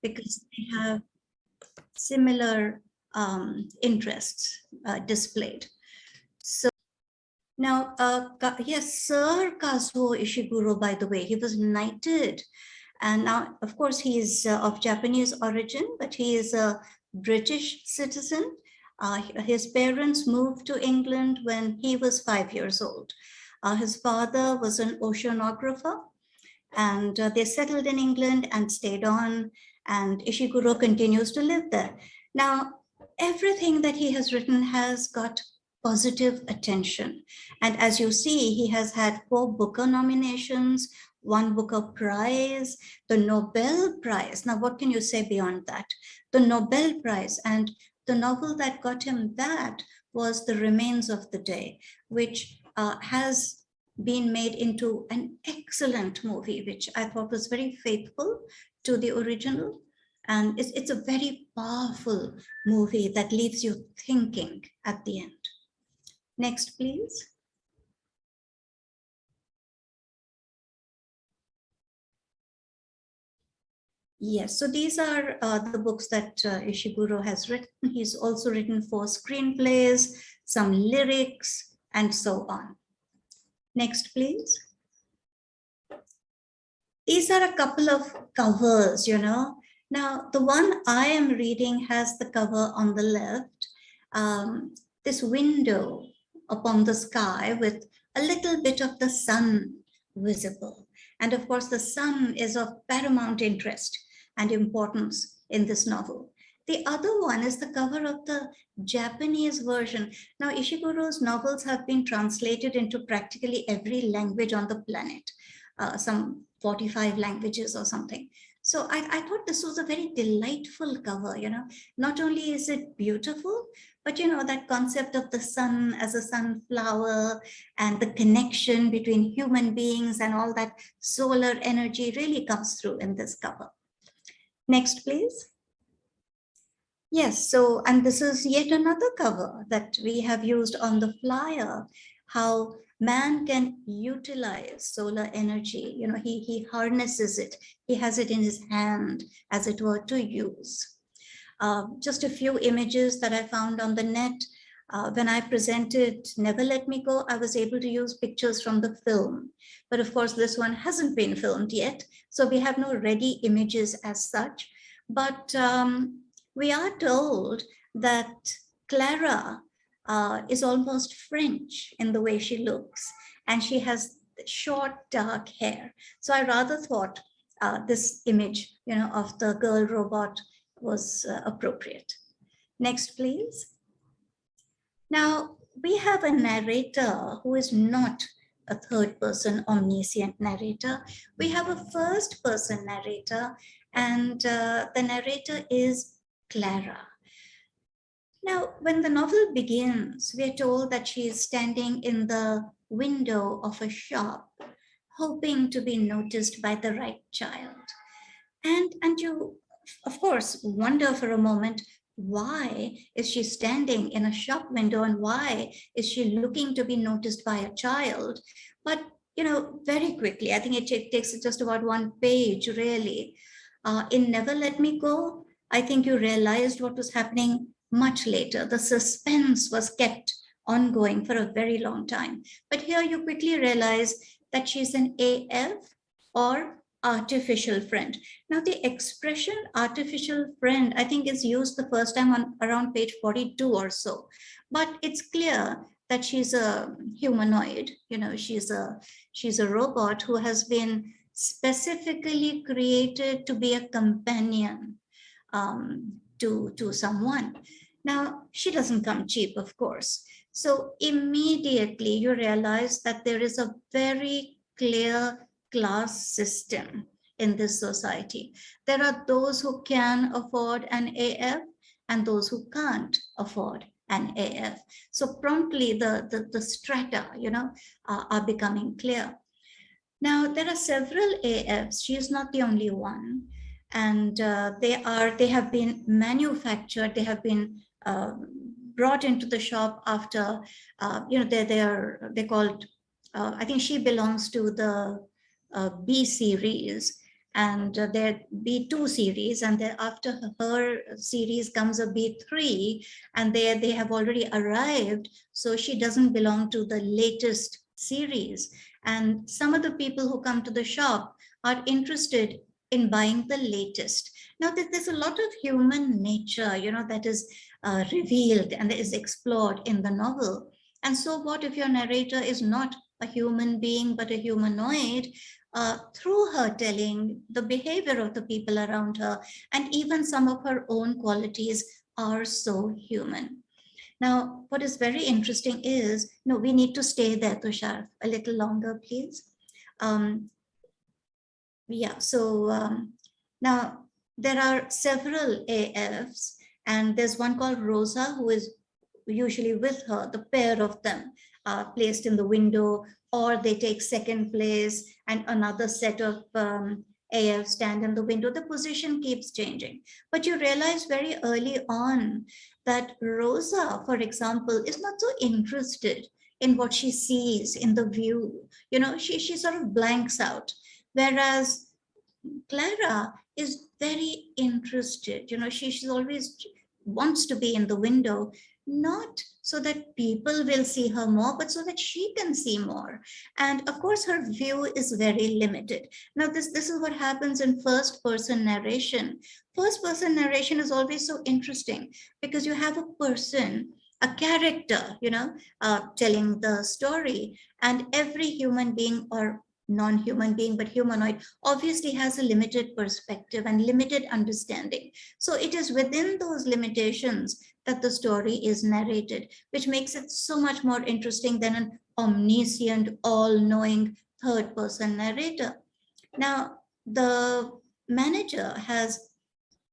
because they have similar interests displayed. So now, yes, Sir Kazuo Ishiguro, by the way, he was knighted. And now, of course, he is of Japanese origin, but he is a British citizen. His parents moved to England when he was 5 years old. His father was an oceanographer, and they settled in England and stayed on, and Ishiguro continues to live there. Now, everything that he has written has got positive attention. And as you see, he has had 4 Booker nominations, 1 Booker Prize, the Nobel Prize. Now, what can you say beyond that? The Nobel Prize, and the novel that got him that was The Remains of the Day, which has been made into an excellent movie, which I thought was very faithful to the original. And it's a very powerful movie that leaves you thinking at the end. Next, please. Yes, so these are the books that Ishiguro has written. He's also written 4 screenplays, some lyrics, and so on. Next, please. These are a couple of covers, you know. Now, the one I am reading has the cover on the left, this window upon the sky with a little bit of the sun visible. And of course, the sun is of paramount interest and importance in this novel. The other one is the cover of the Japanese version. Now, Ishiguro's novels have been translated into practically every language on the planet, some 45 languages or something. So I thought this was a very delightful cover, you know. Not only is it beautiful, but you know, that concept of the sun as a sunflower and the connection between human beings and all that solar energy really comes through in this cover. Next, please. Yes, so, and this is yet another cover that we have used on the flyer, how man can utilize solar energy. You know, he harnesses it. He has it in his hand, as it were, to use. Just a few images that I found on the net. When I presented Never Let Me Go, I was able to use pictures from the film. But of course, this one hasn't been filmed yet, so we have no ready images as such. But we are told that Klara is almost French in the way she looks, and she has short, dark hair. So I rather thought this image, you know, of the girl robot was appropriate. Next, please. Now, we have a narrator who is not a third-person omniscient narrator. We have a first-person narrator, and the narrator is Klara. Now, when the novel begins, we are told that she is standing in the window of a shop, hoping to be noticed by the right child. And you, of course, wonder for a moment, why is she standing in a shop window and why is she looking to be noticed by a child? But, you know, very quickly, I think it takes just about 1 page, really. In Never Let Me Go, I think you realized what was happening much later. The suspense was kept ongoing for a very long time. But here you quickly realize that she's an AF or artificial friend. Now, the expression artificial friend, I think, is used the first time on around page 42 or so. But it's clear that she's a humanoid. You know, she's a robot who has been specifically created to be a companion to someone. Now, she doesn't come cheap, of course. So immediately you realize that there is a very clear class system in this society. There are those who can afford an AF and those who can't afford an AF. So promptly the strata, you know, are becoming clear. Now, there are several AFs. She is not the only one. And they have been manufactured, they have been brought into the shop after, you know, they're called, I think she belongs to the B series. and there be two series, and then after her series comes a B3, and they have already arrived, so she doesn't belong to the latest series. And some of the people who come to the shop are interested in buying the latest. Now, there's a lot of human nature, that is revealed and is explored in the novel. And so what if your narrator is not a human being, but a humanoid? Through her telling, the behavior of the people around her, and even some of her own qualities are so human. Now, what is very interesting is, no, we need to stay there, Tushar, a little longer, please. Yeah, so now there are several AFs, and there's one called Rosa, who is usually with her, the pair of them are placed in the window, or they take second place, and another set of AFs stand in the window. The position keeps changing. But you realize very early on that Rosa, for example, is not so interested in what she sees in the view. She sort of blanks out. Whereas Klara is very interested. She's always wants to be in the window, not so that people will see her more, but so that she can see more. And of course, her view is very limited. Now, this is what happens in first person narration. First person narration is always so interesting because you have a person, a character, telling the story, and every human being, or non-human being but humanoid, obviously has a limited perspective and limited understanding. So it is within those limitations that the story is narrated, which makes it so much more interesting than an omniscient, all-knowing third-person narrator. Now, the manager is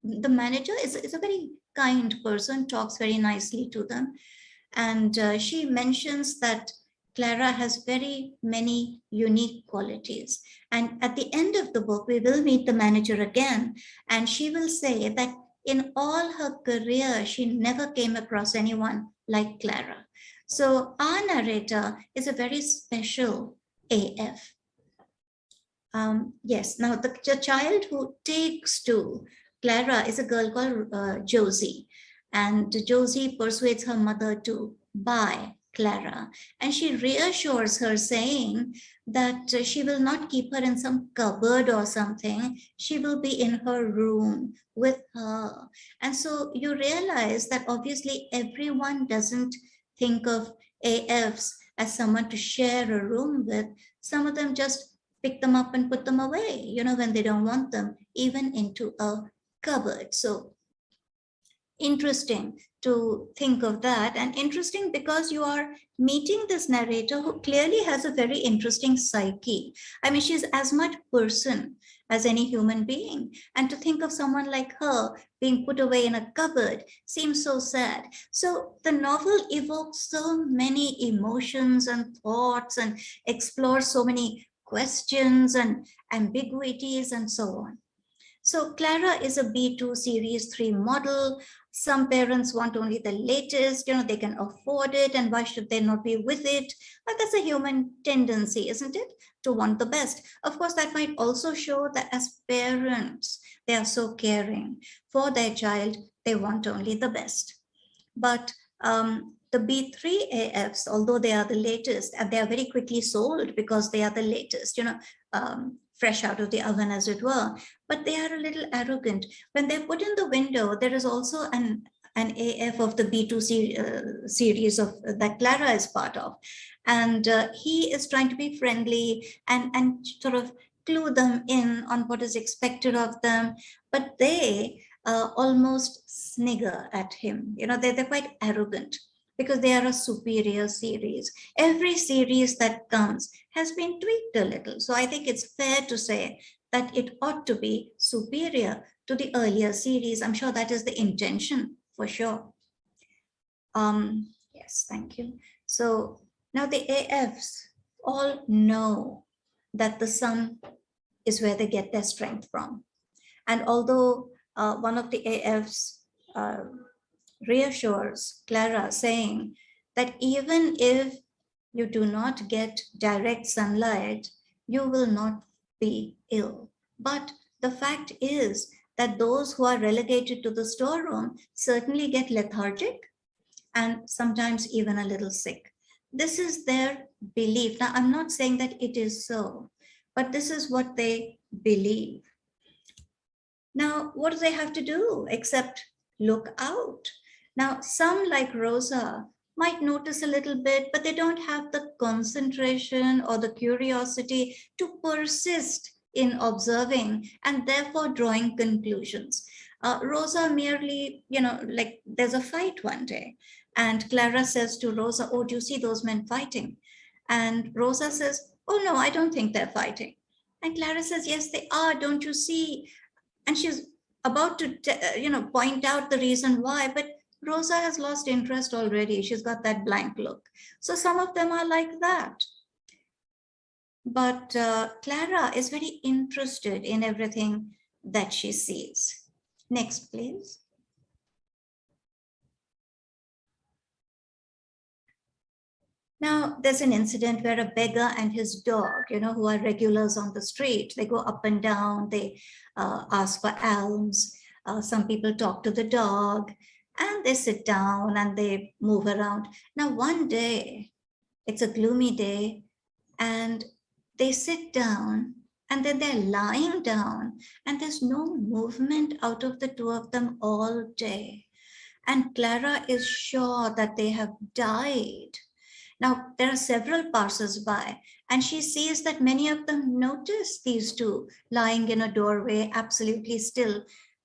a very kind person, talks very nicely to them, and she mentions that Klara has very many unique qualities. And at the end of the book, we will meet the manager again, and she will say that in all her career, she never came across anyone like Klara. So our narrator is a very special AF. Yes, now the child who takes to Klara is a girl called Josie. And Josie persuades her mother to buy Klara. And she reassures her, saying that she will not keep her in some cupboard or something. She will be in her room with her. And so you realize that obviously everyone doesn't think of AFs as someone to share a room with. Some of them just pick them up and put them away, when they don't want them, even into a cupboard. So interesting to think of that, and interesting because you are meeting this narrator who clearly has a very interesting psyche. I mean, she's as much person as any human being, and to think of someone like her being put away in a cupboard seems so sad. So the novel evokes so many emotions and thoughts and explores so many questions and ambiguities and so on. So Klara is a B2 Series 3 model. Some parents want only the latest, they can afford it, and why should they not be with it? But that's a human tendency, isn't it? To want the best. Of course, that might also show that as parents, they are so caring for their child, they want only the best. But the B3 AFs, although they are the latest, and they are very quickly sold because they are the latest, fresh out of the oven, as it were, but they are a little arrogant. When they're put in the window, there is also an AF of the B2 series of that Klara is part of. And he is trying to be friendly and sort of clue them in on what is expected of them, but they almost snigger at him. They're quite arrogant because they are a superior series. Every series that comes has been tweaked a little. So I think it's fair to say that it ought to be superior to the earlier series. I'm sure that is the intention, for sure. Yes, thank you. So now the AFs all know that the sun is where they get their strength from. And although one of the AFs reassures Klara, saying that even if you do not get direct sunlight, you will not be ill. But the fact is that those who are relegated to the storeroom certainly get lethargic and sometimes even a little sick. This is their belief. Now, I'm not saying that it is so, but this is what they believe. Now, what do they have to do except look out? Now, some like Rosa might notice a little bit, but they don't have the concentration or the curiosity to persist in observing and therefore drawing conclusions. Rosa merely, like there's a fight one day, and Klara says to Rosa, "Oh, do you see those men fighting?" And Rosa says, "Oh, no, I don't think they're fighting." And Klara says, "Yes, they are. Don't you see?" And she's about to point out the reason why, but Rosa has lost interest already. She's got that blank look. So some of them are like that, but Klara is very interested in everything that she sees. Next, please. Now, there's an incident where a beggar and his dog, who are regulars on the street, they go up and down, they ask for alms. Some people talk to the dog, and they sit down and they move around. Now, one day, it's a gloomy day, and they sit down, and then they're lying down, and there's no movement out of the two of them all day. And Klara is sure that they have died. Now, there are several passers-by, and she sees that many of them notice these two lying in a doorway, absolutely still.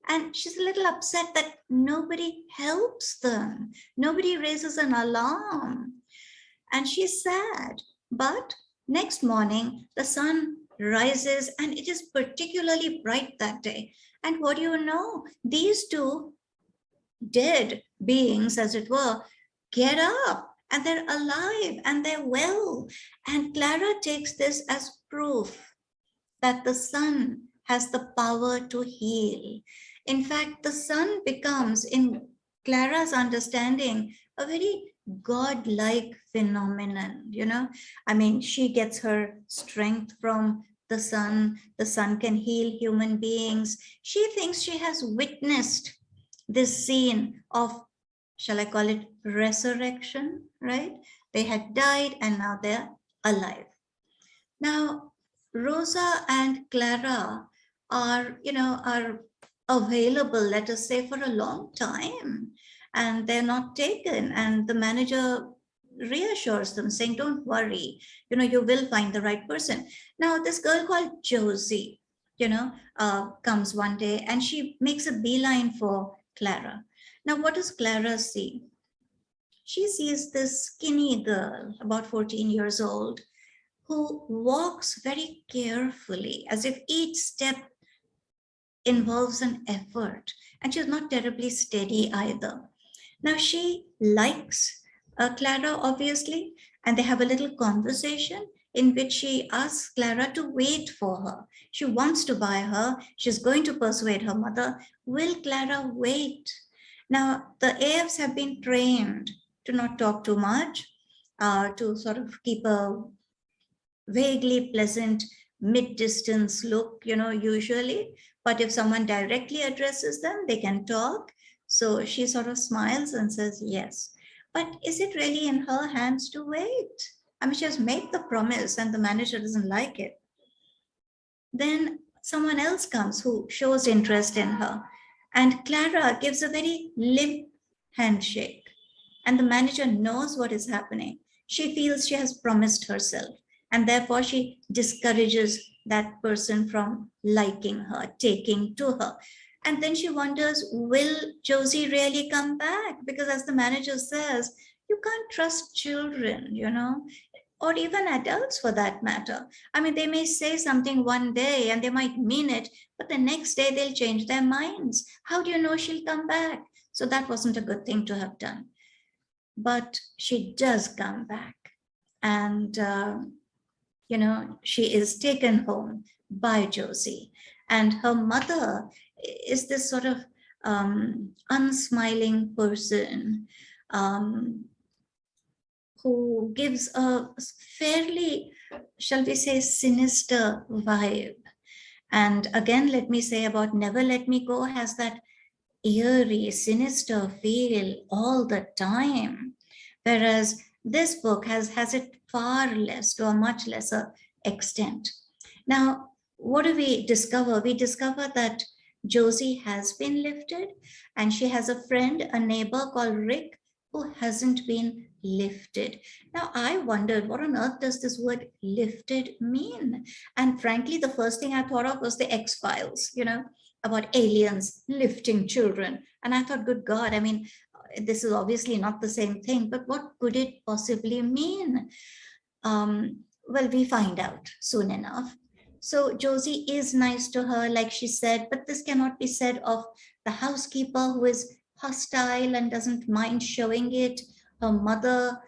And she's a little upset that nobody helps them. Nobody raises an alarm. And she's sad. But next morning, the sun rises, and it is particularly bright that day. And what do you know? These two dead beings, as it were, get up, and they're alive and they're well. And Klara takes this as proof that the sun has the power to heal. In fact, the sun becomes, in Klara's understanding, a very godlike phenomenon. I mean, she gets her strength from the sun. The sun can heal human beings. She thinks she has witnessed this scene of, shall I call it, resurrection, right? They had died and now they're alive. Now, Rosa and Klara are available, let us say, for a long time, and they're not taken. And the manager reassures them, saying, "Don't worry, you will find the right person." Now, this girl called Josie, comes one day, and she makes a beeline for Klara. Now, what does Klara see? She sees this skinny girl, about 14 years old, who walks very carefully, as if each step involves an effort, and she's not terribly steady either. Now, she likes Klara, obviously, and they have a little conversation in which she asks Klara to wait for her. She wants to buy her. She's going to persuade her mother. Will Klara wait? Now, the AFs have been trained to not talk too much, to sort of keep a vaguely pleasant mid-distance look, usually. But if someone directly addresses them, they can talk. So she sort of smiles and says, yes. But is it really in her hands to wait? I mean, she has made the promise and the manager doesn't like it. Then someone else comes who shows interest in her. And Klara gives a very limp handshake. And the manager knows what is happening. She feels she has promised herself. And therefore, she discourages that person from liking her, taking to her. And then she wonders, will Josie really come back? Because as the manager says, you can't trust children, or even adults for that matter. I mean, they may say something one day and they might mean it, but the next day they'll change their minds. How do you know she'll come back? So that wasn't a good thing to have done. But she does come back. And, she is taken home by Josie. And her mother is this sort of unsmiling person who gives a fairly, shall we say, sinister vibe. And again, let me say about Never Let Me Go has that eerie, sinister feel all the time. Whereas this book has it far less, to a much lesser extent. Now, what do we discover? We discover that Josie has been lifted, and she has a friend, a neighbor called Rick, who hasn't been lifted. Now, I wondered, what on earth does this word lifted mean? And frankly, the first thing I thought of was the X Files, about aliens lifting children. And I thought, good God, I mean, this is obviously not the same thing, but what could it possibly mean? Well, we find out soon enough. So Josie is nice to her, like she said, but this cannot be said of the housekeeper, who is hostile and doesn't mind showing it. Her mother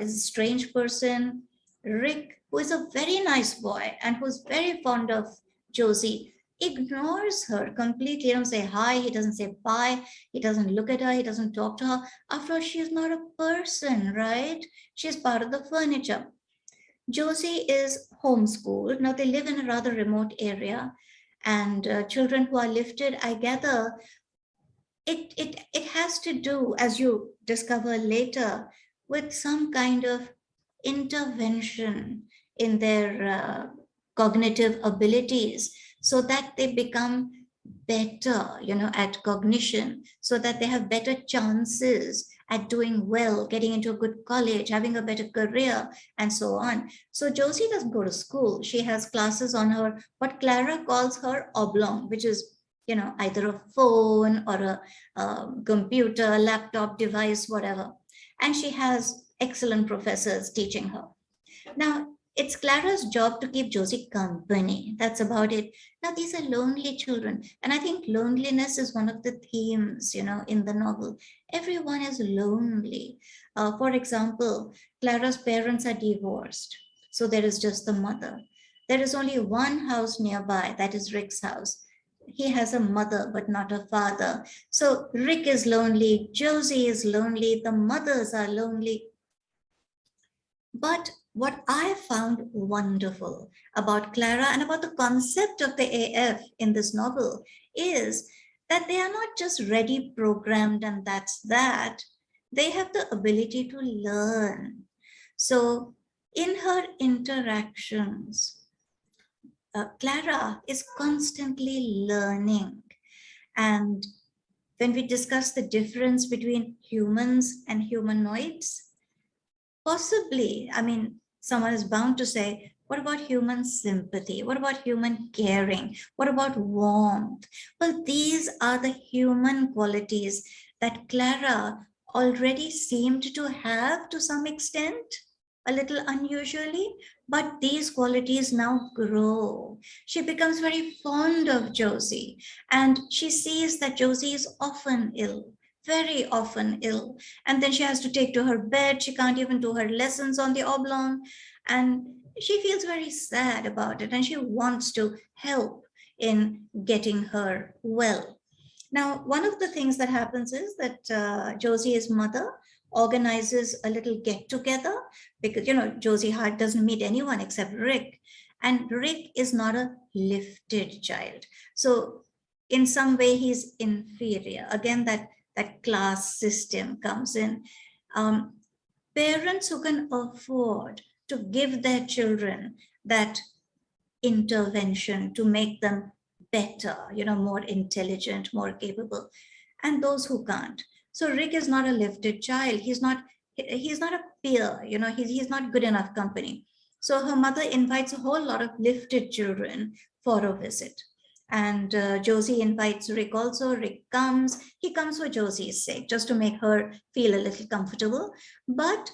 is a strange person. Rick, who is a very nice boy and who's very fond of Josie, ignores her completely. He doesn't say hi, he doesn't say bye, he doesn't look at her, he doesn't talk to her. After all, she is not a person, right? She's part of the furniture. Josie is homeschooled. Now, they live in a rather remote area, and children who are lifted, I gather, it has to do, as you discover later, with some kind of intervention in their cognitive abilities, so that they become better, at cognition, so that they have better chances at doing well, getting into a good college, having a better career, and so on. So Josie doesn't go to school. She has classes on her, what Klara calls her oblong, which is, either a phone or a computer, laptop device, whatever. And she has excellent professors teaching her. Now, it's Clara's job to keep Josie company. That's about it. Now, these are lonely children. And I think loneliness is one of the themes, in the novel. Everyone is lonely. For example, Clara's parents are divorced. So there is just the mother. There is only one house nearby, that is Rick's house. He has a mother, but not a father. So Rick is lonely. Josie is lonely. The mothers are lonely. But what I found wonderful about Klara and about the concept of the AF in this novel is that they are not just ready, programmed, and that's that. They have the ability to learn. So, in her interactions, Klara is constantly learning. And when we discuss the difference between humans and humanoids, possibly, I mean, someone is bound to say, what about human sympathy? What about human caring? What about warmth? Well, these are the human qualities that Klara already seemed to have to some extent, a little unusually, but these qualities now grow. She becomes very fond of Josie, and she sees that Josie is often ill, very often ill, and then she has to take to her bed. She can't even do her lessons on the oblong, and she feels very sad about it, and she wants to help in getting her well. Now, one of the things that happens is that Josie's mother organizes a little get together, because Josie Hart doesn't meet anyone except Rick, and Rick is not a lifted child, so in some way he's inferior. Again, that class system comes in. Parents who can afford to give their children that intervention to make them better, more intelligent, more capable, and those who can't. So Rick is not a lifted child. He's not a peer, he's not good enough company. So her mother invites a whole lot of lifted children for a visit. And Josie invites Rick also. Rick comes. He comes for Josie's sake, just to make her feel a little comfortable. But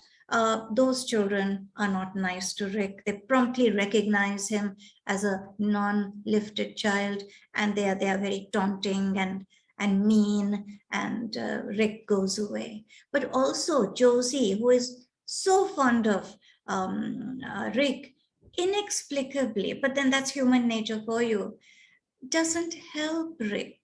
those children are not nice to Rick. They promptly recognize him as a non-lifted child, and they are very taunting and mean, and Rick goes away. But also Josie, who is so fond of Rick, inexplicably, but then that's human nature for you, doesn't help Rick,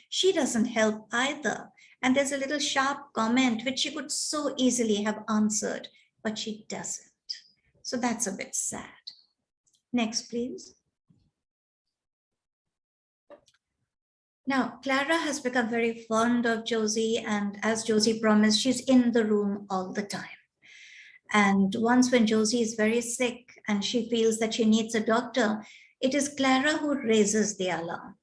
She doesn't help either. And there's a little sharp comment which she could so easily have answered, but she doesn't. So that's a bit sad. Next, please. Now, Klara has become very fond of Josie, and as Josie promised, she's in the room all the time. And once, when Josie is very sick and she feels that she needs a doctor, it is Klara who raises the alarm.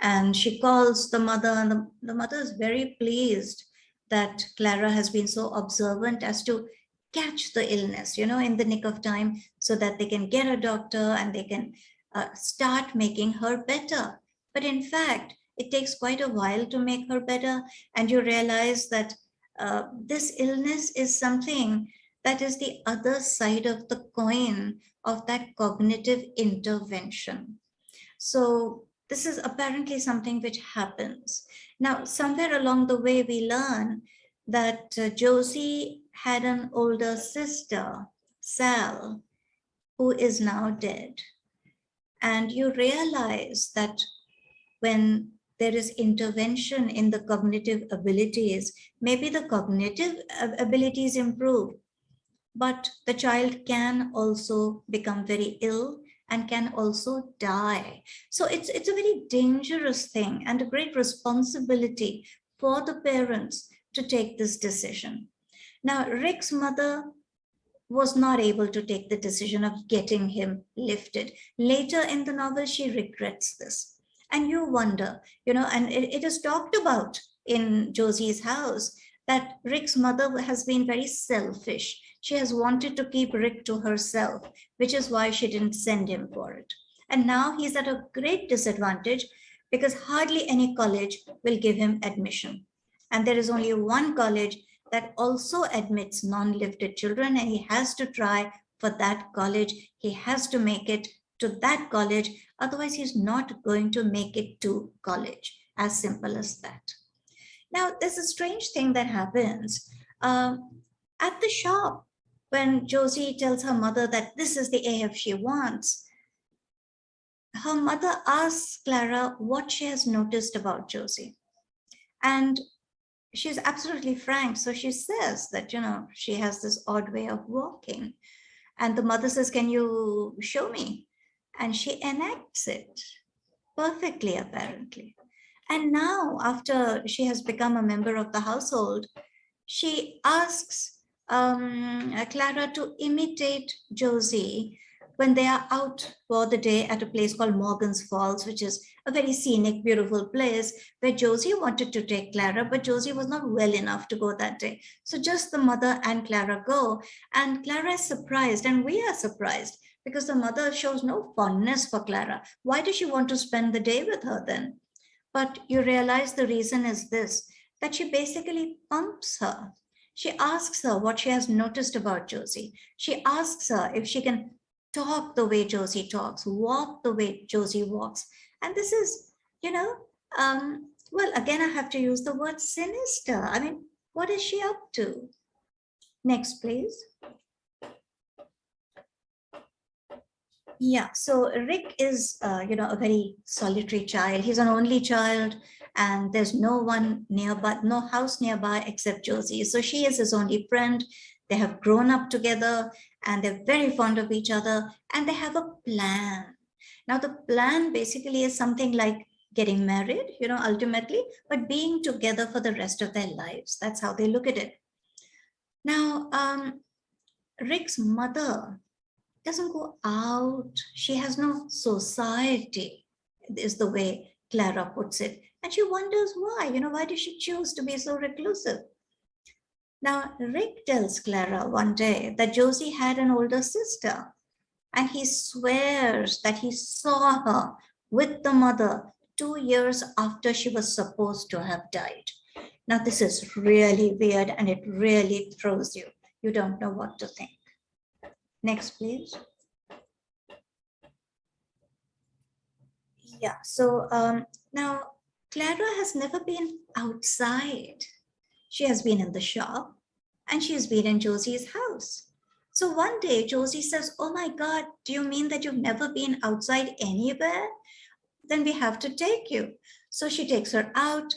And she calls the mother, and the mother is very pleased that Klara has been so observant as to catch the illness, in the nick of time, so that they can get a doctor and they can start making her better. But in fact, it takes quite a while to make her better. And you realize that this illness is something that is the other side of the coin of that cognitive intervention. So this is apparently something which happens. Now, somewhere along the way, we learn that Josie had an older sister, Sal, who is now dead. And you realize that when there is intervention in the cognitive abilities, maybe the cognitive abilities improve, but the child can also become very ill and can also die. So it's a very dangerous thing and a great responsibility for the parents to take this decision. Now, Rick's mother was not able to take the decision of getting him lifted. Later in the novel, she regrets this. And you wonder, and it is talked about in Josie's house that Rick's mother has been very selfish. She has wanted to keep Rick to herself, which is why she didn't send him for it. And now he's at a great disadvantage because hardly any college will give him admission. And there is only one college that also admits non-lifted children, and he has to try for that college. He has to make it to that college. Otherwise, he's not going to make it to college. As simple as that. Now, there's a strange thing that happens at the shop when Josie tells her mother that this is the AF she wants. Her mother asks Klara what she has noticed about Josie. And she's absolutely frank. So she says that, she has this odd way of walking. And the mother says, can you show me? And she enacts it perfectly, apparently. And now, after she has become a member of the household, she asks Klara to imitate Josie when they are out for the day at a place called Morgan's Falls, which is a very scenic, beautiful place where Josie wanted to take Klara, but Josie was not well enough to go that day. So just the mother and Klara go, and Klara is surprised, and we are surprised because the mother shows no fondness for Klara. Why does she want to spend the day with her then? But you realize the reason is this, that she basically pumps her. She asks her what she has noticed about Josie. She asks her if she can talk the way Josie talks, walk the way Josie walks. And this is, well, again, I have to use the word sinister. I mean, what is she up to? Next, please. Yeah, so Rick is, a very solitary child. He's an only child, and there's no one nearby, no house nearby except Josie. So she is his only friend. They have grown up together, and they're very fond of each other, and they have a plan. Now, the plan basically is something like getting married, ultimately, but being together for the rest of their lives. That's how they look at it. Now, Rick's mother doesn't go out. She has no society, is the way Klara puts it. And she wonders why, why did she choose to be so reclusive? Now, Rick tells Klara one day that Josie had an older sister, and he swears that he saw her with the mother 2 years after she was supposed to have died. Now, this is really weird, and it really throws you. You don't know what to think. Next, please. Yeah, so now Klara has never been outside. She has been in the shop, and she has been in Josie's house. So one day Josie says, oh my God, do you mean that you've never been outside anywhere? Then we have to take you. So she takes her out,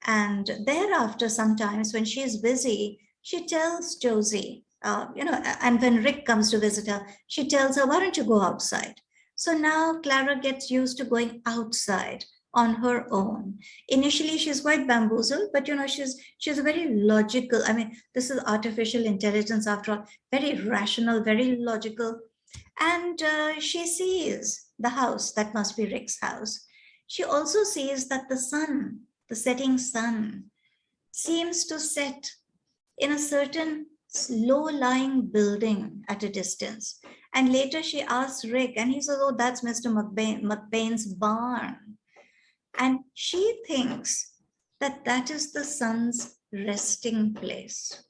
and thereafter sometimes when she is busy, she tells Josie, and when Rick comes to visit her, she tells her, why don't you go outside? So now Klara gets used to going outside on her own. Initially, she's quite bamboozled, but she's very logical. I mean, this is artificial intelligence after all, very rational, very logical. And she sees the house that must be Rick's house. She also sees that the sun, the setting sun, seems to set in a certain low-lying building at a distance. And later she asks Rick, and he says, "Oh, that's Mr. McBain's barn." And she thinks that that is the sun's resting place.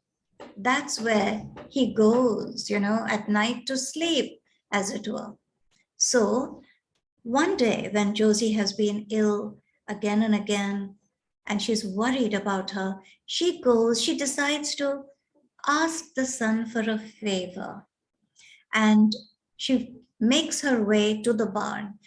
That's where he goes, at night to sleep, as it were. So one day when Josie has been ill again and again, and she's worried about her, she decides to ask the sun for a favor. And she makes her way to the barn.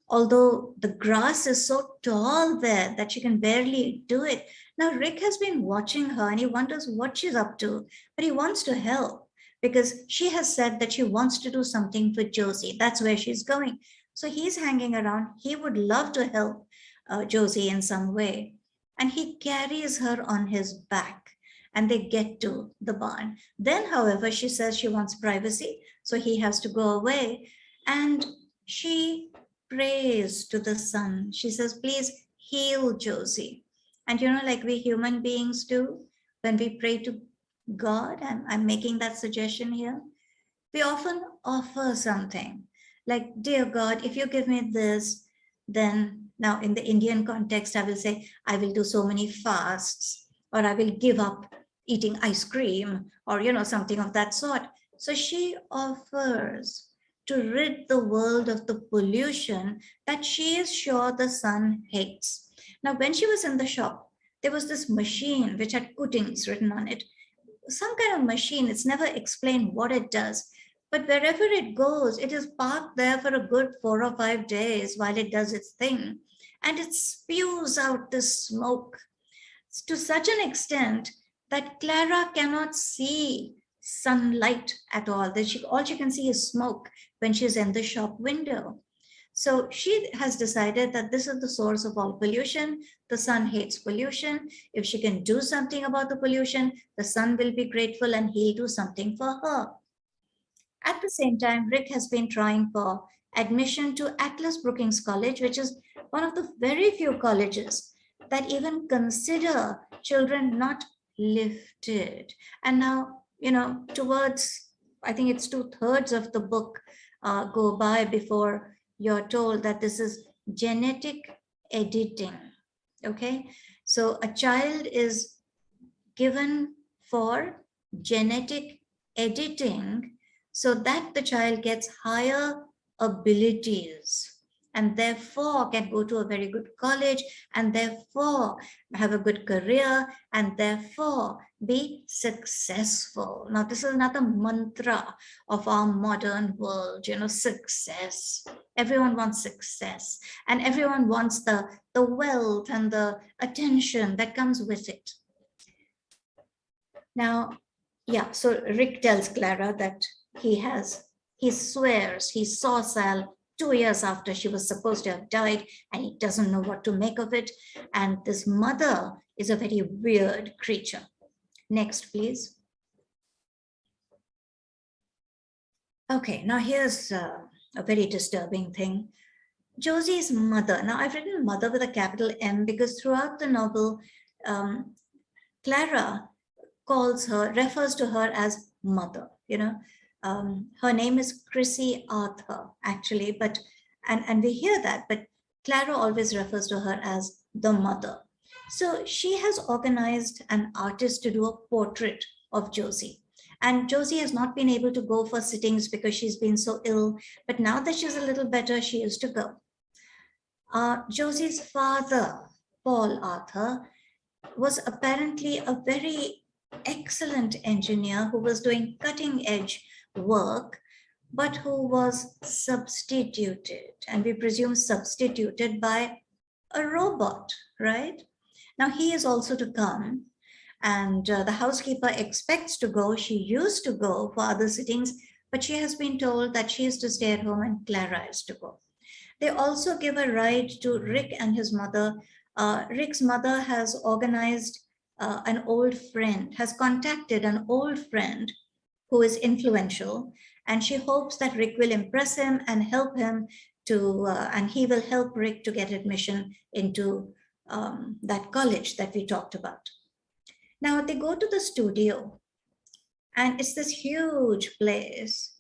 Although the grass is so tall there that she can barely do it. Now, Rick has been watching her and he wonders what she's up to, but he wants to help because she has said that she wants to do something for Josie. That's where she's going. So he's hanging around. He would love to help Josie in some way. And he carries her on his back and they get to the barn. Then, however, she says she wants privacy. So he has to go away. And she prays to the sun. She says, "Please heal Josie." And like we human beings do, when we pray to God, I'm making that suggestion here, we often offer something like, "Dear God, if you give me this, then," now in the Indian context, I will say, "I will do so many fasts," or "I will give up eating ice cream," or, something of that sort. So she offers to rid the world of the pollution that she is sure the sun hates. Now, when she was in the shop, there was this machine which had cuttings written on it. Some kind of machine, it's never explained what it does. But wherever it goes, it is parked there for a good 4 or 5 days while it does its thing. And it spews out this smoke to such an extent that Klara cannot see sunlight at all. All she can see is smoke when she's in the shop window. So she has decided that this is the source of all pollution. The sun hates pollution. If she can do something about the pollution, the sun will be grateful and he'll do something for her. At the same time, Rick has been trying for admission to Atlas Brookings College, which is one of the very few colleges that even consider children not lifted. And now, towards, I think it's 2/3 of the book go by before you're told that this is genetic editing. Okay, so a child is given for genetic editing so that the child gets higher abilities and therefore can go to a very good college and therefore have a good career and therefore be successful. Now, this is another mantra of our modern world, success. Everyone wants success and everyone wants the wealth and the attention that comes with it. Now, yeah, so Rick tells Klara that he swears he saw Sal 2 years after she was supposed to have died, and he doesn't know what to make of it. And this mother is a very weird creature. Next, please. Okay, now here's a very disturbing thing. Josie's mother. Now, I've written mother with a capital M because throughout the novel, Klara refers to her as mother, her name is Chrissy Arthur, actually, and we hear that, but Klara always refers to her as the mother. So she has organized an artist to do a portrait of Josie. And Josie has not been able to go for sittings because she's been so ill, but now that she's a little better, she is to go. Josie's father, Paul Arthur, was apparently a very excellent engineer who was doing cutting edge work, but who was substituted, and we presume substituted by a robot, right? Now he is also to come, and the housekeeper expects to go. She used to go for other sittings, but she has been told that she is to stay at home and Klara is to go. They also give a ride to Rick and his mother. Rick's mother has organized an old friend, has contacted an old friend who is influential, and she hopes that Rick will impress him and help him to, and he will help Rick to get admission into that college that we talked about. Now they go to the studio, and it's this huge place,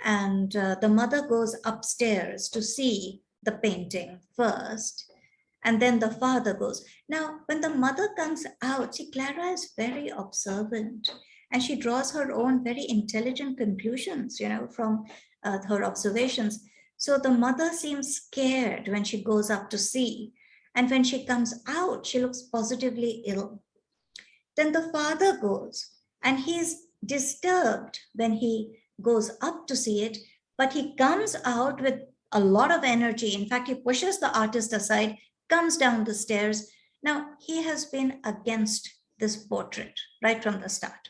and the mother goes upstairs to see the painting first, and then the father goes. Now, when the mother comes out, see, Klara is very observant, and she draws her own very intelligent conclusions, from her observations. So the mother seems scared when she goes up to see, and when she comes out, she looks positively ill. Then the father goes, and he's disturbed when he goes up to see it, but he comes out with a lot of energy. In fact, he pushes the artist aside, comes down the stairs. Now, he has been against this portrait right from the start.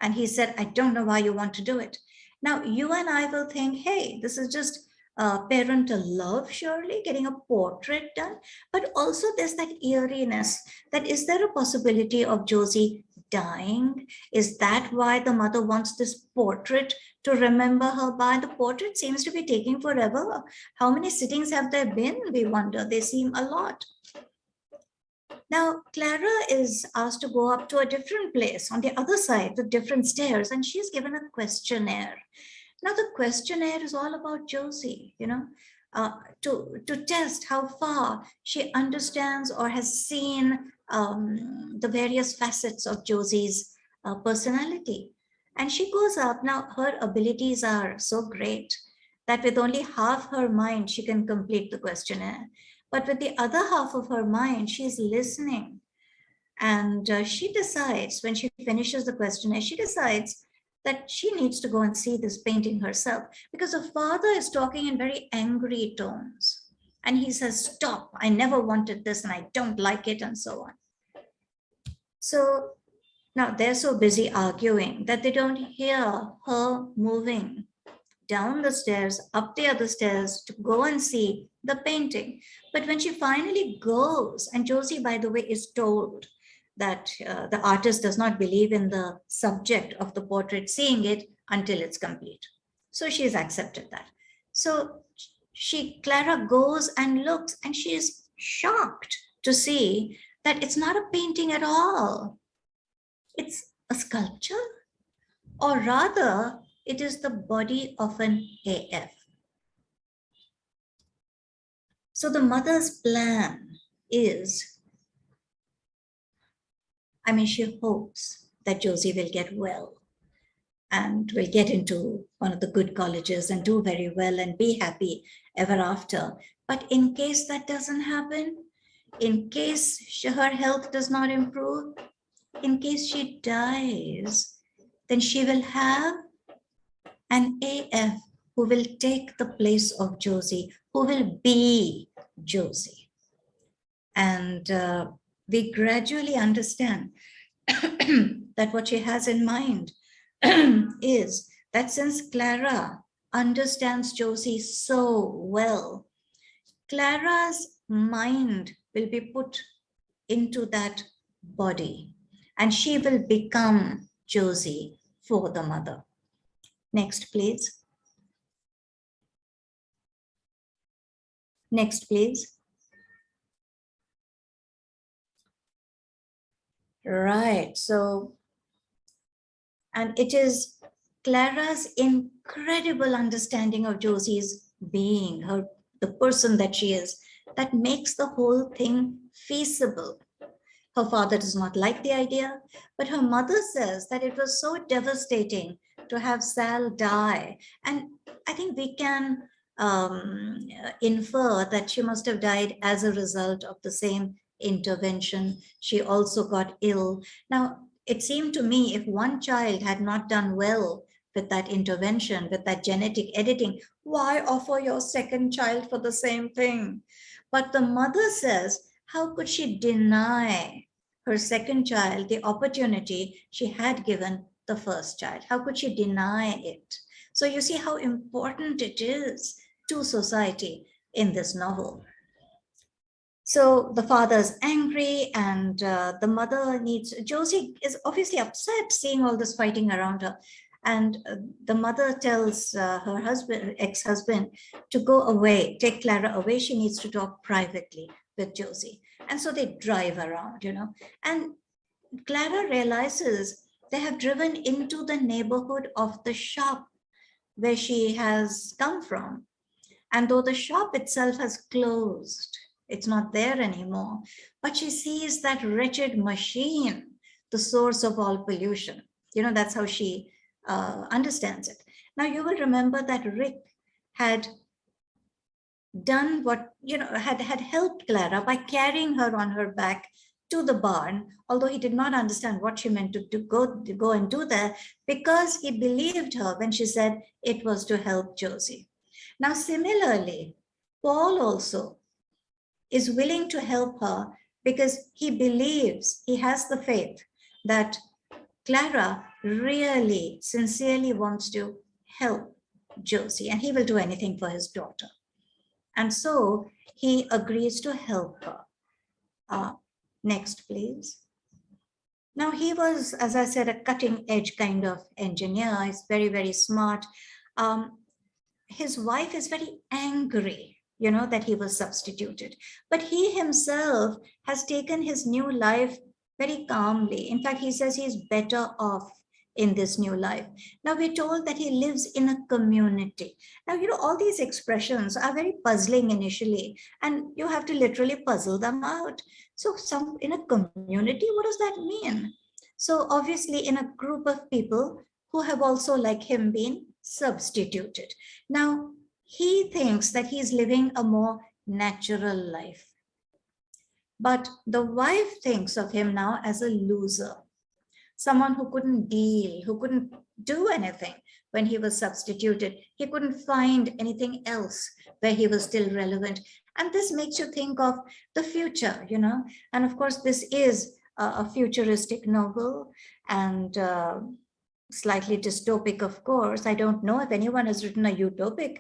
And he said, I don't know why you want to do it. Now, you and I will think, hey, this is just parental love, surely, getting a portrait done. But also there's that eeriness, that is there a possibility of Josie dying? Is that why the mother wants this portrait to remember her by? The portrait seems to be taking forever. How many sittings have there been? We wonder. They seem a lot. Now, Klara is asked to go up to a different place on the other side with different stairs, and she's given a questionnaire. Now, the questionnaire is all about Josie, to test how far she understands or has seen the various facets of Josie's personality. And she goes up. Now, her abilities are so great that with only half her mind, she can complete the questionnaire. But with the other half of her mind, she's listening. And she decides, when she finishes the questionnaire, she decides that she needs to go and see this painting herself, because the father is talking in very angry tones. And he says, stop, I never wanted this and I don't like it, and so on. So now they're so busy arguing that they don't hear her moving down the stairs, up the other stairs to go and see the painting. But when she finally goes, and Josie, by the way, is told that the artist does not believe in the subject of the portrait seeing it until it's complete. So she's accepted that. So Klara goes and looks, and she is shocked to see that it's not a painting at all. It's a sculpture, or rather, it is the body of an AF. So the mother's plan is, she hopes that Josie will get well and will get into one of the good colleges and do very well and be happy ever after. But in case that doesn't happen, in case her health does not improve, in case she dies, then she will have an AF who will take the place of Josie, who will be Josie. And we gradually understand that what she has in mind is that since Klara understands Josie so well, Klara's mind will be put into that body, and she will become Josie for the mother. Next, please. Next, please. Right. So, and it is Klara's incredible understanding of Josie's being, the person that she is, that makes the whole thing feasible. Her father does not like the idea, but her mother says that it was so devastating to have Sal die. And I think we can infer that she must have died as a result of the same intervention. She also got ill. Now, it seemed to me if one child had not done well with that intervention, with that genetic editing, why offer your second child for the same thing? But the mother says, how could she deny her second child the opportunity she had given the first child? How could she deny it? So you see how important it is to society in this novel. So the father is angry, and the mother needs, Josie is obviously upset seeing all this fighting around her. And the mother tells her husband, ex-husband, to go away, take Klara away. She needs to talk privately with Josie. And so they drive around, and Klara realizes they have driven into the neighborhood of the shop where she has come from. And though the shop itself has closed, it's not there anymore, but she sees that wretched machine, the source of all pollution. That's how she understands it. Now, you will remember that Rick had done what, had helped Klara by carrying her on her back to the barn, although he did not understand what she meant to go and do there, because he believed her when she said it was to help Josie. Now, similarly, Paul also is willing to help her because he believes, he has the faith that Klara really, sincerely wants to help Josie, and he will do anything for his daughter. And so he agrees to help her. Next, please. Now, he was, as I said, a cutting edge kind of engineer. He's very, very smart. His wife is very angry, that he was substituted. But he himself has taken his new life very calmly. In fact, he says he's better off in this new life. Now, we're told that he lives in a community. Now, all these expressions are very puzzling initially, and you have to literally puzzle them out. So in a community, what does that mean? So obviously in a group of people who have also, like him, been substituted. Now, he thinks that he's living a more natural life. But the wife thinks of him now as a loser, someone who couldn't deal, who couldn't do anything when he was substituted. He couldn't find anything else where he was still relevant. And this makes you think of the future, And of course, this is a futuristic novel, and slightly dystopic, of course. I don't know if anyone has written a utopic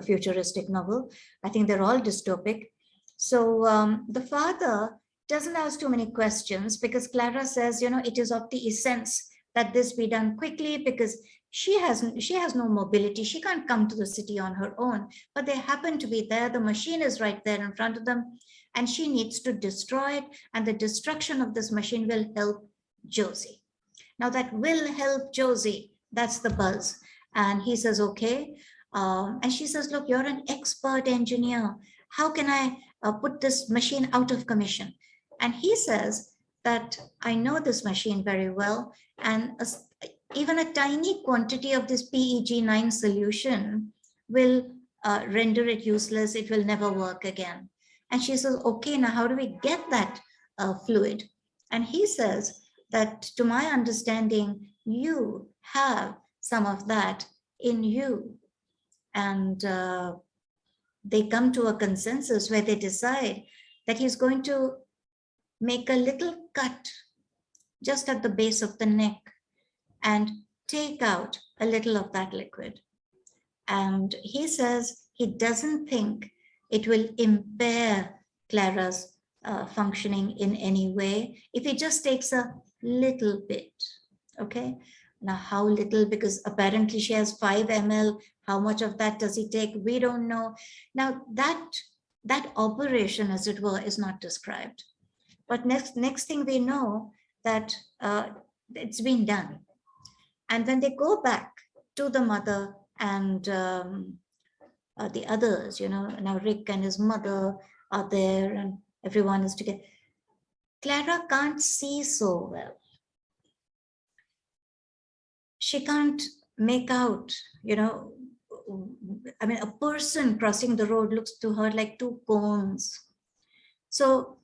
futuristic novel. I think they're all dystopic. So the father doesn't ask too many questions, because Klara says, it is of the essence that this be done quickly, because she has no mobility. She can't come to the city on her own, but they happen to be there. The machine is right there in front of them, and she needs to destroy it. And the destruction of this machine will help Josie. Now, that will help Josie, that's the buzz. And he says, okay. And she says, look, you're an expert engineer. How can I put this machine out of commission? And he says that I know this machine very well, and even a tiny quantity of this PEG9 solution will render it useless. It will never work again. And she says, okay, now how do we get that fluid? And he says that, to my understanding, you have some of that in you. And they come to a consensus where they decide that he's going to make a little cut just at the base of the neck and take out a little of that liquid. And he says he doesn't think it will impair Klara's functioning in any way if he just takes a little bit. Okay. Now, how little? Because apparently she has 5 ml. How much of that does he take? We don't know. Now, that operation, as it were, is not described. But next thing we know that it's been done. And when they go back to the mother and the others, now Rick and his mother are there and everyone is together. Klara can't see so well. She can't make out, I mean, a person crossing the road looks to her like 2 cones. So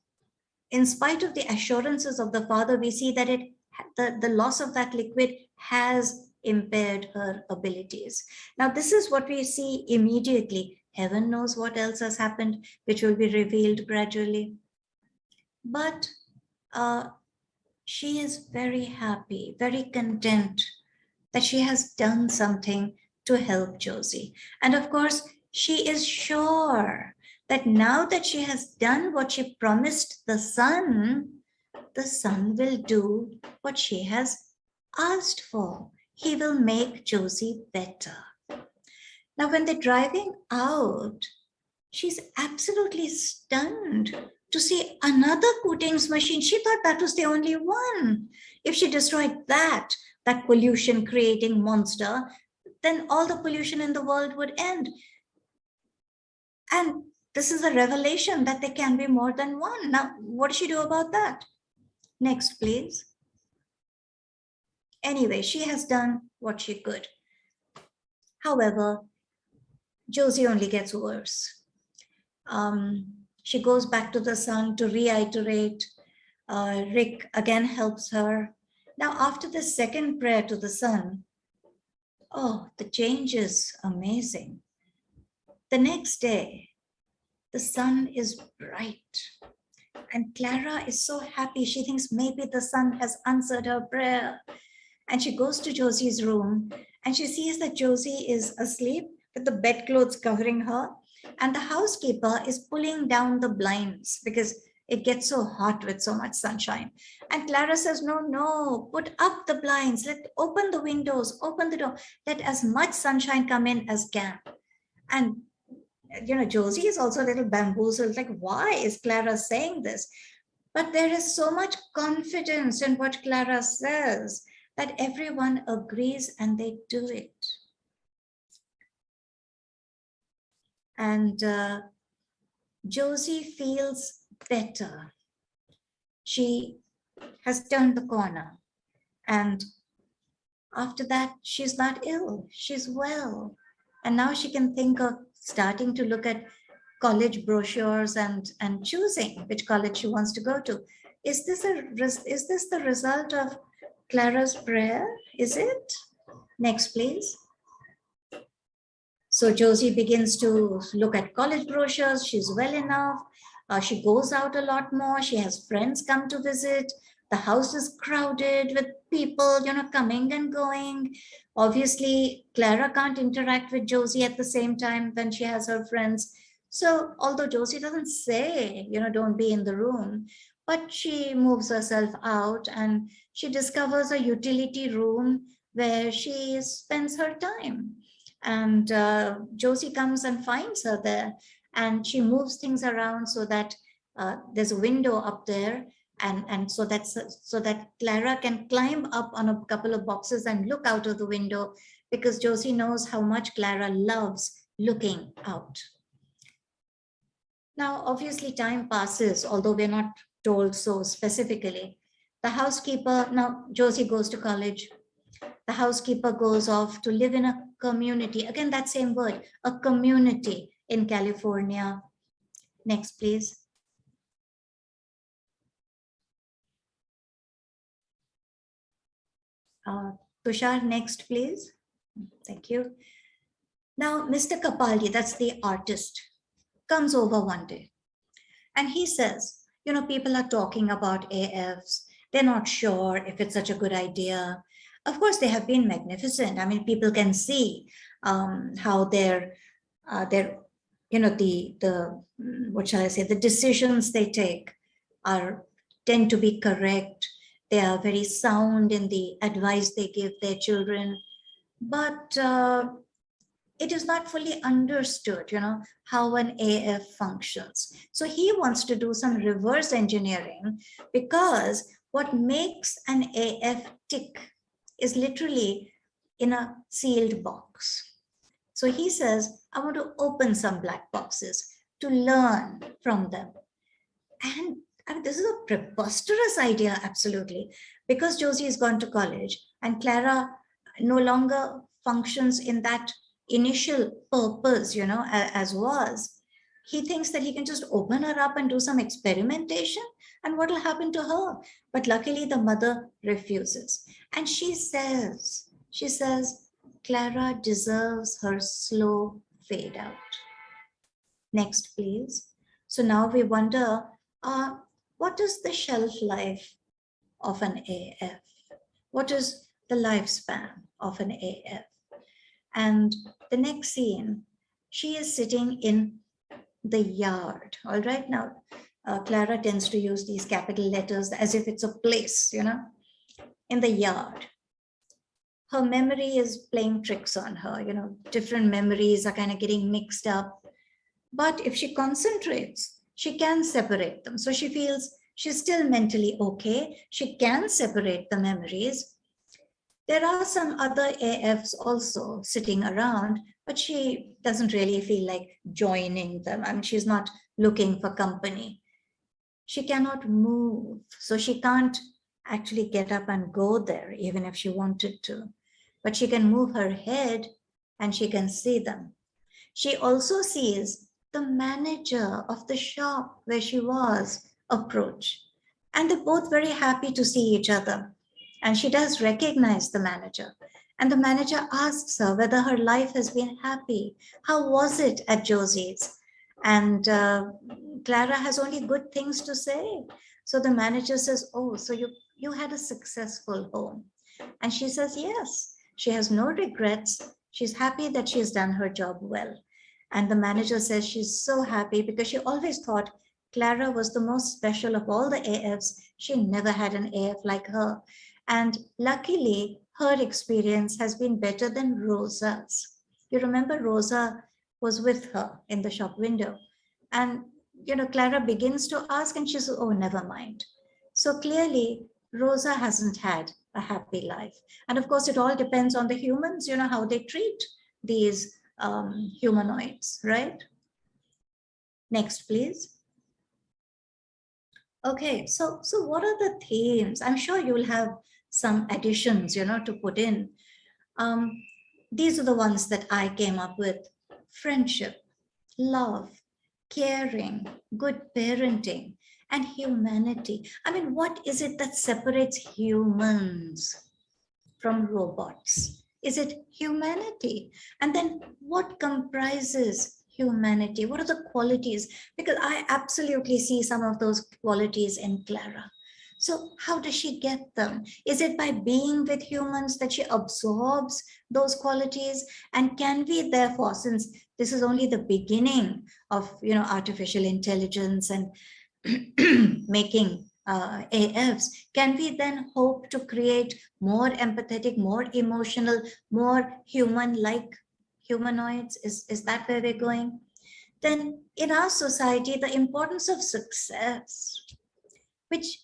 in spite of the assurances of the father, we see that the loss of that liquid has impaired her abilities. Now, this is what we see immediately. Heaven knows what else has happened, which will be revealed gradually. But she is very happy, very content that she has done something to help Josie. And of course, She is sure that now that she has done what she promised the sun will do what she has asked for. He will make Josie better. Now, when they're driving out, she's absolutely stunned to see another coatings machine. She thought that was the only one. If she destroyed that pollution creating monster, then all the pollution in the world would end. And this is a revelation that there can be more than one. Now, what does she do about that? Next, please. Anyway, she has done what she could. However, Josie only gets worse. She goes back to the sun to reiterate. Rick again helps her. Now, after the second prayer to the sun, oh, the change is amazing. The next day, the sun is bright. And Klara is so happy. She thinks maybe the sun has answered her prayer. And she goes to Josie's room and she sees that Josie is asleep with the bedclothes covering her. And the housekeeper is pulling down the blinds because it gets so hot with so much sunshine. And Klara says, no, put up the blinds. Open the windows, open the door. Let as much sunshine come in as can. And Josie is also a little bamboozled, like, why is Klara saying this? But there is so much confidence in what Klara says that everyone agrees and they do it. And Josie feels better. She has turned the corner. And after that, she's not ill. She's well. And now she can think of starting to look at college brochures and choosing which college she wants to go to. Is this the result of Klara's prayer? Is it? Next, please. So Josie begins to look at college brochures. She's well enough. She goes out a lot more. She has friends come to visit. The house is crowded with people, coming and going. Obviously, Klara can't interact with Josie at the same time when she has her friends. So although Josie doesn't say, don't be in the room, but she moves herself out and she discovers a utility room where she spends her time. And Josie comes and finds her there, and she moves things around so that there's a window up there, and so that Klara can climb up on a couple of boxes and look out of the window, because Josie knows how much Klara loves looking out. Now, obviously, time passes, although we're not told so specifically. The housekeeper, now Josie goes to college. The housekeeper goes off to live in a community. Again, that same word, a community in California. Next, please. Tushar, next, please. Thank you. Now, Mr. Kapaldi, that's the artist, comes over one day and he says, people are talking about AFs. They're not sure if it's such a good idea. Of course, they have been magnificent. I mean, people can see how they're what shall I say, the decisions they take tend to be correct. They are very sound in the advice they give their children. But it is not fully understood, how an AF functions. So he wants to do some reverse engineering, because what makes an AF tick is literally in a sealed box. So he says, I want to open some black boxes to learn from them. And this is a preposterous idea, absolutely, because Josie has gone to college and Klara no longer functions in that initial purpose, as was. He thinks that he can just open her up and do some experimentation, and what will happen to her? But luckily the mother refuses. And she says, Klara deserves her slow fade out. Next, please. So now we wonder, what is the shelf life of an AF? What is the lifespan of an AF? And the next scene She is sitting in the yard. All right. Now, Klara tends to use these capital letters as if it's a place, in the yard. Her memory is playing tricks on her, different memories are kind of getting mixed up. But if she concentrates, she can separate them. So she feels she's still mentally okay. She can separate the memories. There are some other AFs also sitting around, but she doesn't really feel like joining them. I mean, she's not looking for company. She cannot move, so she can't actually get up and go there, even if she wanted to. But she can move her head and she can see them. She also sees the manager of the shop where she was approach. And they're both very happy to see each other. And she does recognize the manager. And the manager asks her whether her life has been happy. How was it at Josie's? And Klara has only good things to say. So the manager says, oh, so you had a successful home. And she says, yes, she has no regrets. She's happy that she's done her job well. And the manager says she's so happy because she always thought Klara was the most special of all the AFs. She never had an AF like her. And luckily, her experience has been better than Rosa's. You remember Rosa was with her in the shop window. And, Klara begins to ask and she says, oh, never mind. So clearly, Rosa hasn't had a happy life. And of course, it all depends on the humans, how they treat these humanoids, right? Next, please. Okay, so what are the themes? I'm sure you'll have some additions, to put in. These are the ones that I came up with. Friendship, love, caring, good parenting, and humanity. I mean, what is it that separates humans from robots? Is it humanity? And then what comprises humanity? What are the qualities? Because I absolutely see some of those qualities in Klara. So how does she get them? Is it by being with humans that she absorbs those qualities? And can we therefore, since this is only the beginning of artificial intelligence and making AFs, can we then hope to create more empathetic, more emotional, more human-like humanoids? Is that where we're going? Then in our society, the importance of success, which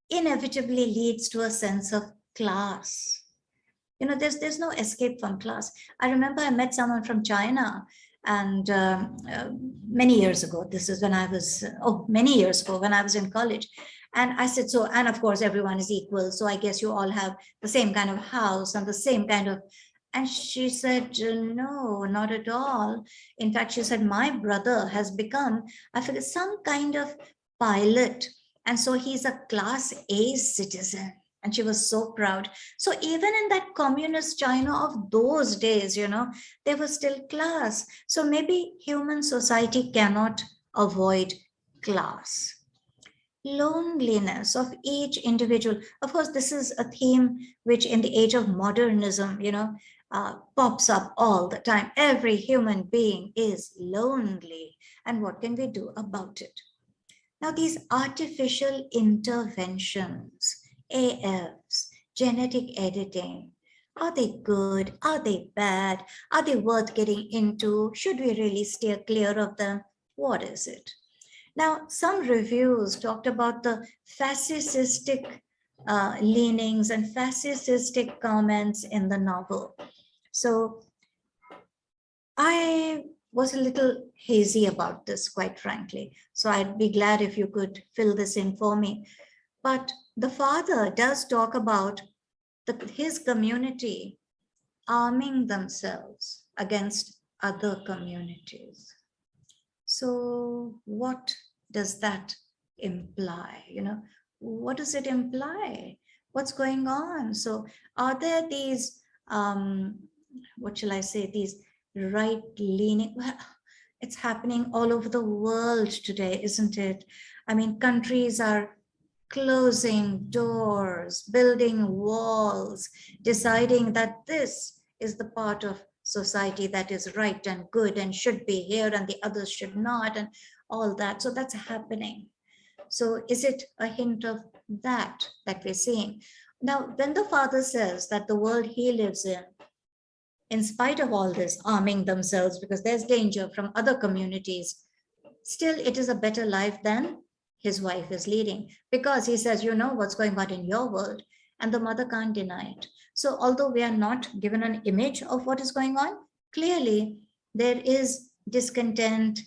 inevitably leads to a sense of class. There's no escape from class. I remember I met someone from China, and many years ago, this is when I was, many years ago when I was in college. And I said, so, and of course, everyone is equal. So I guess you all have the same kind of house and the same kind of, and she said, no, not at all. In fact, she said, my brother has become, I forget, some kind of pilot. And so he's a class A citizen. And she was so proud. So even in that communist China of those days, there was still class. So maybe human society cannot avoid class. Loneliness of each individual. Of course, this is a theme which in the age of modernism, pops up all the time. Every human being is lonely. And what can we do about it? Now, these artificial interventions, AFs, genetic editing, are they good? Are they bad? Are they worth getting into? Should we really steer clear of them? What is it? Now, some reviews talked about the fascistic leanings and fascistic comments in the novel. So I was a little hazy about this, quite frankly. So I'd be glad if you could fill this in for me. But the father does talk about his community arming themselves against other communities. So what does that imply? What does it imply? What's going on? So are there these, what shall I say, these right-leaning, well, it's happening all over the world today, isn't it? I mean, countries are closing doors, building walls, deciding that this is the part of society that is right and good and should be here and the others should not, and all that. So that's happening. So is it a hint of that we're seeing? Now, when the father says that the world he lives in spite of all this, arming themselves because there's danger from other communities, still it is a better life than his wife is leading, because he says, you know what's going on in your world, and the mother can't deny it. So although we are not given an image of what is going on, clearly there is discontent,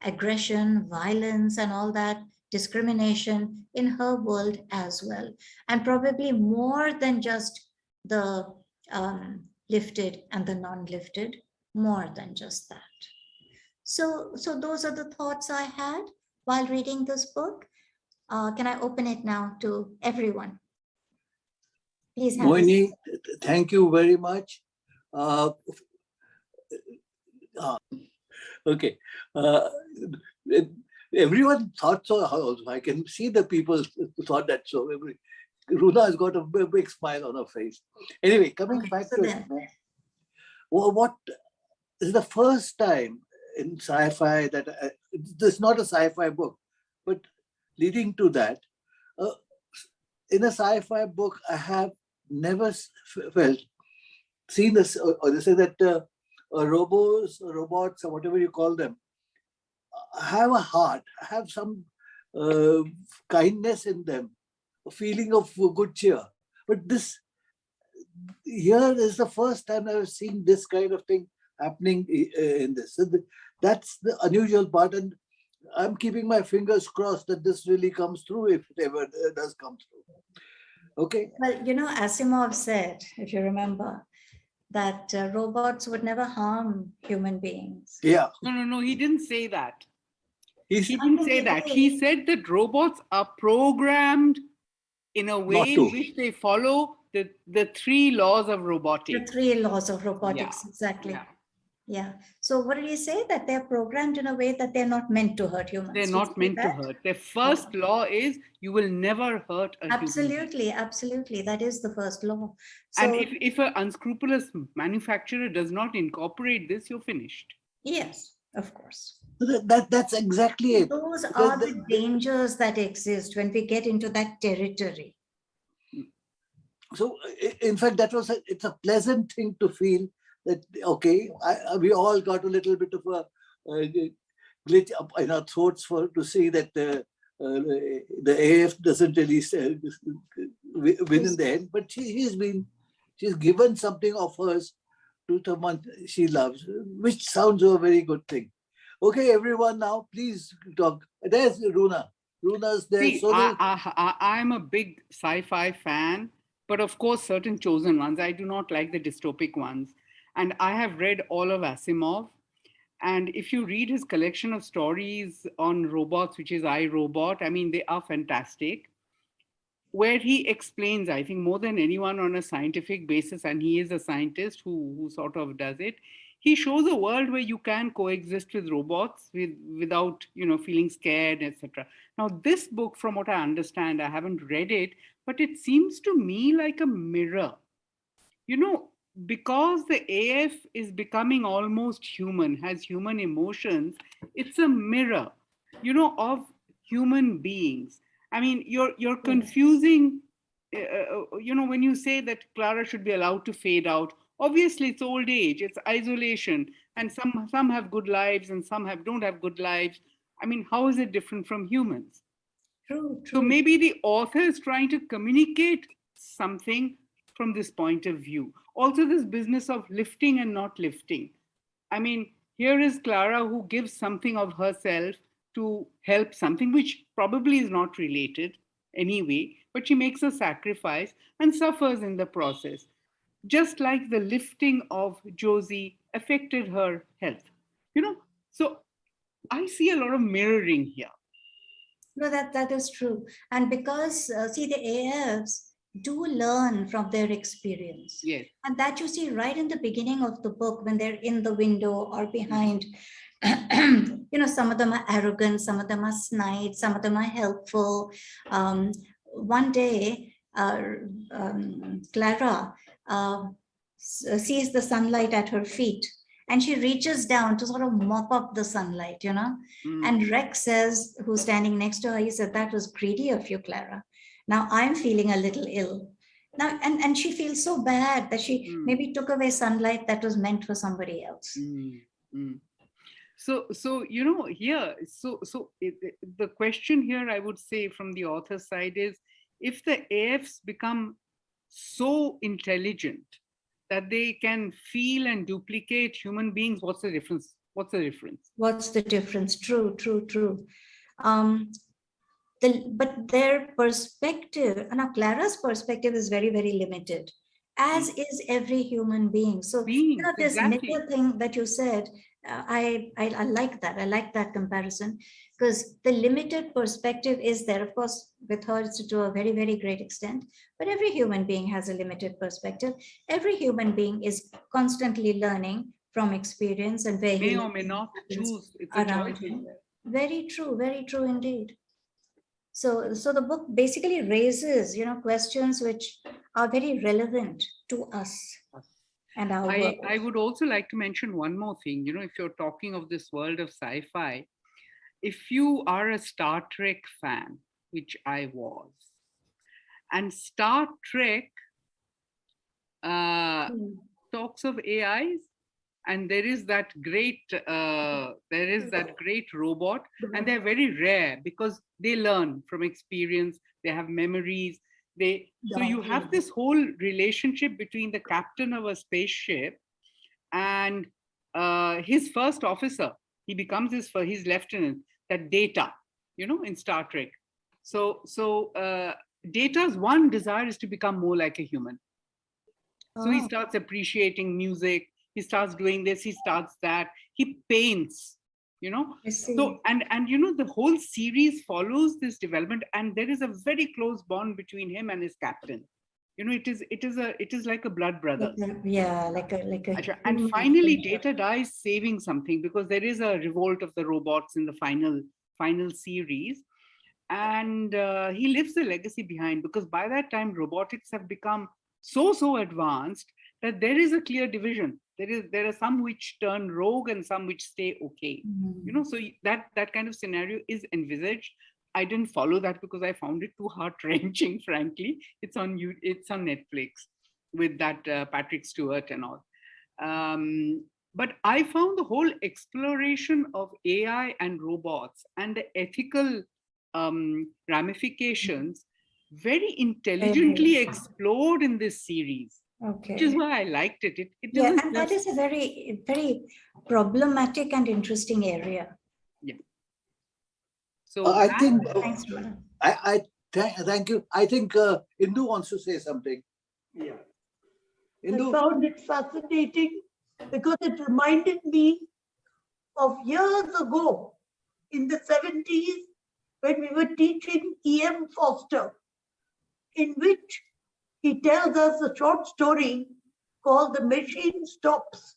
aggression, violence, and all that, discrimination in her world as well. And probably more than just the lifted and the non-lifted, more than just that. So those are the thoughts I had while reading this book. Can I open it now to everyone? Please have Mohini, thank you very much. Okay. Everyone thought so. I can see the people who thought that so. Runa has got a big smile on her face. Anyway, coming back to it. Well, what is the first time in sci-fi that this is not a sci-fi book, but leading to that, in a sci-fi book, I have never seen this, or they say that robots, or whatever you call them, have a heart, have some kindness in them, a feeling of good cheer. But this here is the first time I've seen this kind of thing happening in this. So that's the unusual part, and I'm keeping my fingers crossed that this really comes through, if it ever does come through. Okay. Well, you know, Asimov said, if you remember, that robots would never harm human beings. Yeah. No, he didn't say that. He didn't say that. He said that robots are programmed in a way in which they follow the 3 laws of robotics. The 3 laws of robotics, Yeah. exactly. Yeah. So what did you say? That they're programmed in a way that they're not meant to hurt humans. They're not meant to hurt. Their first law is you will never hurt a human being. Absolutely. That is the first law. So, and if an unscrupulous manufacturer does not incorporate this, you're finished. Yes, of course. That's exactly it. Those are the dangers that exist when we get into that territory. So, in fact, it's a pleasant thing to feel that, okay, we all got a little bit of a glitch up in our throats to see that the AF doesn't really win in the end, but she's given something of hers to someone she loves, which sounds a very good thing. Okay, everyone, now please talk. There's Runa. Runa's there. See, I'm a big sci-fi fan, but of course, certain chosen ones. I do not like the dystopic ones. And I have read all of Asimov. And if you read his collection of stories on robots, which is I, Robot, I mean, they are fantastic. Where he explains, I think, more than anyone on a scientific basis, and he is a scientist who sort of does it, he shows a world where you can coexist with robots without, feeling scared, etc. Now, this book, from what I understand, I haven't read it, but it seems to me like a mirror. Because the AF is becoming almost human, has human emotions, it's a mirror, of human beings. I mean, you're confusing, when you say that Klara should be allowed to fade out. Obviously, it's old age, it's isolation, and some have good lives and some don't have good lives. I mean, how is it different from humans? True. So maybe the author is trying to communicate something from this point of view. Also, this business of lifting and not lifting. I mean, here is Klara who gives something of herself to help something which probably is not related anyway, but she makes a sacrifice and suffers in the process. Just like the lifting of Josie affected her health. So I see a lot of mirroring here. No, that is true. And because, see, the AFs do learn from their experience. Yes. And that you see right in the beginning of the book when they're in the window or behind. Some of them are arrogant, some of them are snide, some of them are helpful. One day, Klara sees the sunlight at her feet, and she reaches down to sort of mop up the sunlight, you know. And Rex says, who's standing next to her, he said, "That was greedy of you, Klara. Now I'm feeling a little ill." Now, and she feels so bad that she maybe took away sunlight that was meant for somebody else. So you know, here, the question here, I would say, from the author's side is, if the AFs become so intelligent that they can feel and duplicate human beings, what's the difference? What's the difference? What's the difference? True. But their perspective, now Clara's perspective is very, very limited, as is every human being. So you know, this mirror thing that you said, I like that. I like that comparison, because the limited perspective is there. Of course, with her, it's to a very, very great extent, but every human being has a limited perspective. Every human being is constantly learning from experience, and where may or may not choose. It's a choice. Very true indeed. So the book basically raises, you know, questions which are very relevant to us and our world. I would also like to mention one more thing. You know, if you're talking of this world of sci-fi, if you are a Star Trek fan, which I was, and Star Trek talks of AIs, and there is that great robot, and they're very rare because they learn from experience, they have memories, so you have this whole relationship between the captain of a spaceship and his first officer. He becomes his lieutenant, that Data, you know, in Star Trek. So Data's one desire is to become more like a human. So he starts appreciating music, he starts doing this, he starts that, he paints, you know. So and you know, the whole series follows this development, and there is a very close bond between him and his captain. You know, it is like a blood brother. Like a and finally Data dies saving something, because there is a revolt of the robots in the final series, and he leaves a legacy behind, because by that time robotics have become so advanced that there is a clear division. There are some which turn rogue and some which stay okay. You know, so that kind of scenario is envisaged. I didn't follow that because I found it too heart-wrenching, frankly. It's on Netflix with that Patrick Stewart and all. But I found the whole exploration of AI and robots and the ethical ramifications very intelligently explored in this series. Which is why I liked it. And that is a very, very problematic and interesting area. Yeah. So I think. Thanks, Rona. Thank you. I think Indu wants to say something. Yeah. Indu? I found it fascinating because it reminded me of years ago in the 70s when we were teaching E.M. Foster, in which he tells us a short story called The Machine Stops.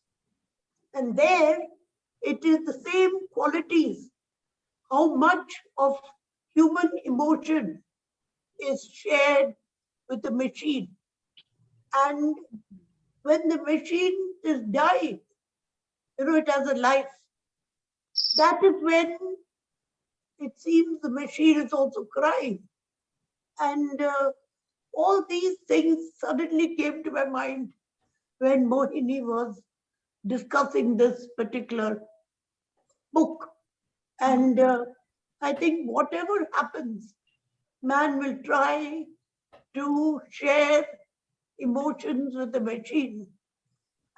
And there it is the same qualities, how much of human emotion is shared with the machine. And when the machine is dying, you know, it has a life. That is when it seems the machine is also crying. And all these things suddenly came to my mind when Mohini was discussing this particular book. And I think whatever happens, man will try to share emotions with the machine.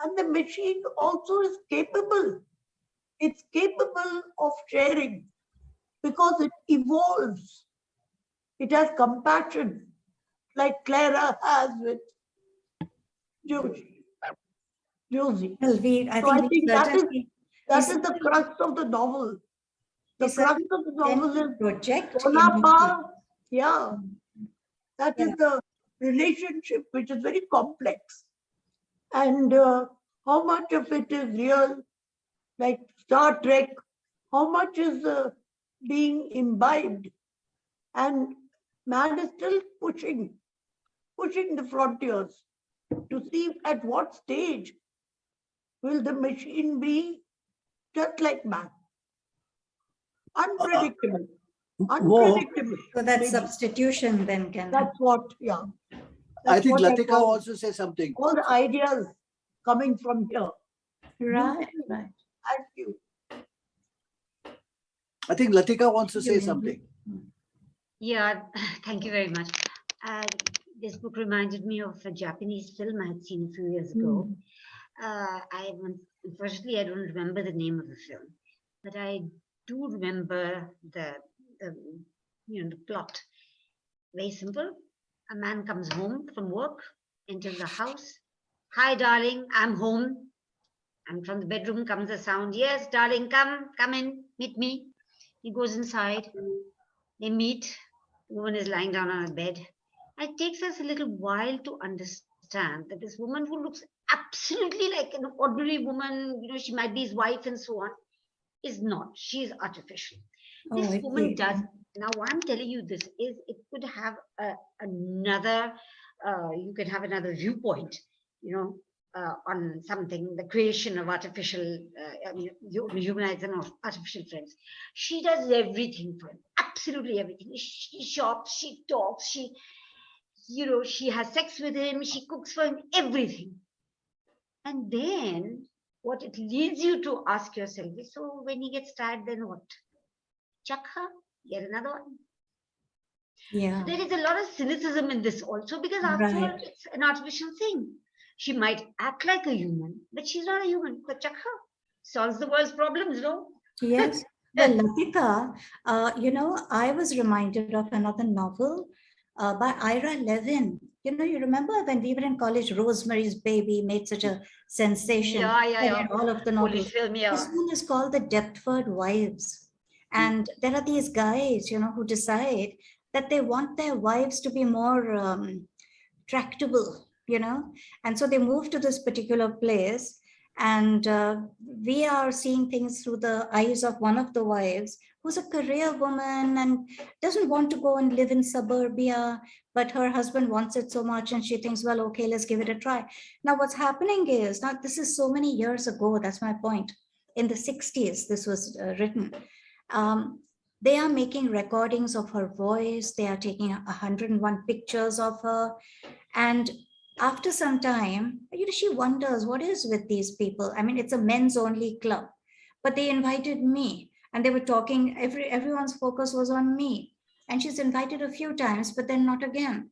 And the machine also is capable. It's capable of sharing because it evolves. It has compassion, like Klara has with Josie. Well, I think that is the crux of the novel. The crux of the novel is Sonapa. Yeah. That is the relationship, which is very complex. And how much of it is real, like Star Trek, how much is being imbibed. And man is still pushing the frontiers. to see at what stage will the machine be just like man. Unpredictable. Unpredictable. So that maybe. substitution then can That's what, yeah. I That's think what Latika call wants to say something. all the ideas coming from here. Right, right. Thank you. I think Latika wants to say You, something. Yeah, thank you very much. This book reminded me of a Japanese film I had seen a few years ago. Unfortunately, I don't remember the name of the film, but I do remember the plot. Very simple. A man comes home from work, enters the house. Hi, darling, I'm home. And from the bedroom comes a sound. Yes, darling, come in, meet me. He goes inside. They meet. The woman is lying down on her bed. It takes us a little while to understand that this woman, who looks absolutely like an ordinary woman, she might be his wife and so on, is not. She is artificial. This woman does. Now, why I'm telling you this is it could have another, you could have another viewpoint, on something, the creation of artificial, humanizing of artificial friends. She does everything for him, absolutely everything. She shops, she talks, she has sex with him, she cooks for him, everything. And then what it leads you to ask yourself is, so when he gets tired, then what? Chuck her, get another one. Yeah. So there is a lot of cynicism in this also, because after all, it's an artificial thing. She might act like a human, but she's not a human. But chuck her. Solves the world's problems, no? Yes. Well, Latika, I was reminded of another novel by Ira Levin. You remember when we were in college, Rosemary's Baby made such a sensation. Yeah. All of the novels. Film, yeah. This one is called The Deptford Wives. And there are these guys, who decide that they want their wives to be more tractable, and so they move to this particular place. And we are seeing things through the eyes of one of the wives, who's a career woman and doesn't want to go and live in suburbia, but her husband wants it so much and she thinks, well, okay, let's give it a try. Now what's happening is, now this is so many years ago, that's my point. In the 60s, this was written. They are making recordings of her voice. They are taking 101 pictures of her. And after some time, she wonders, what is with these people? I mean, it's a men's only club, but they invited me and they were talking, everyone's focus was on me. And she's invited a few times, but then not again.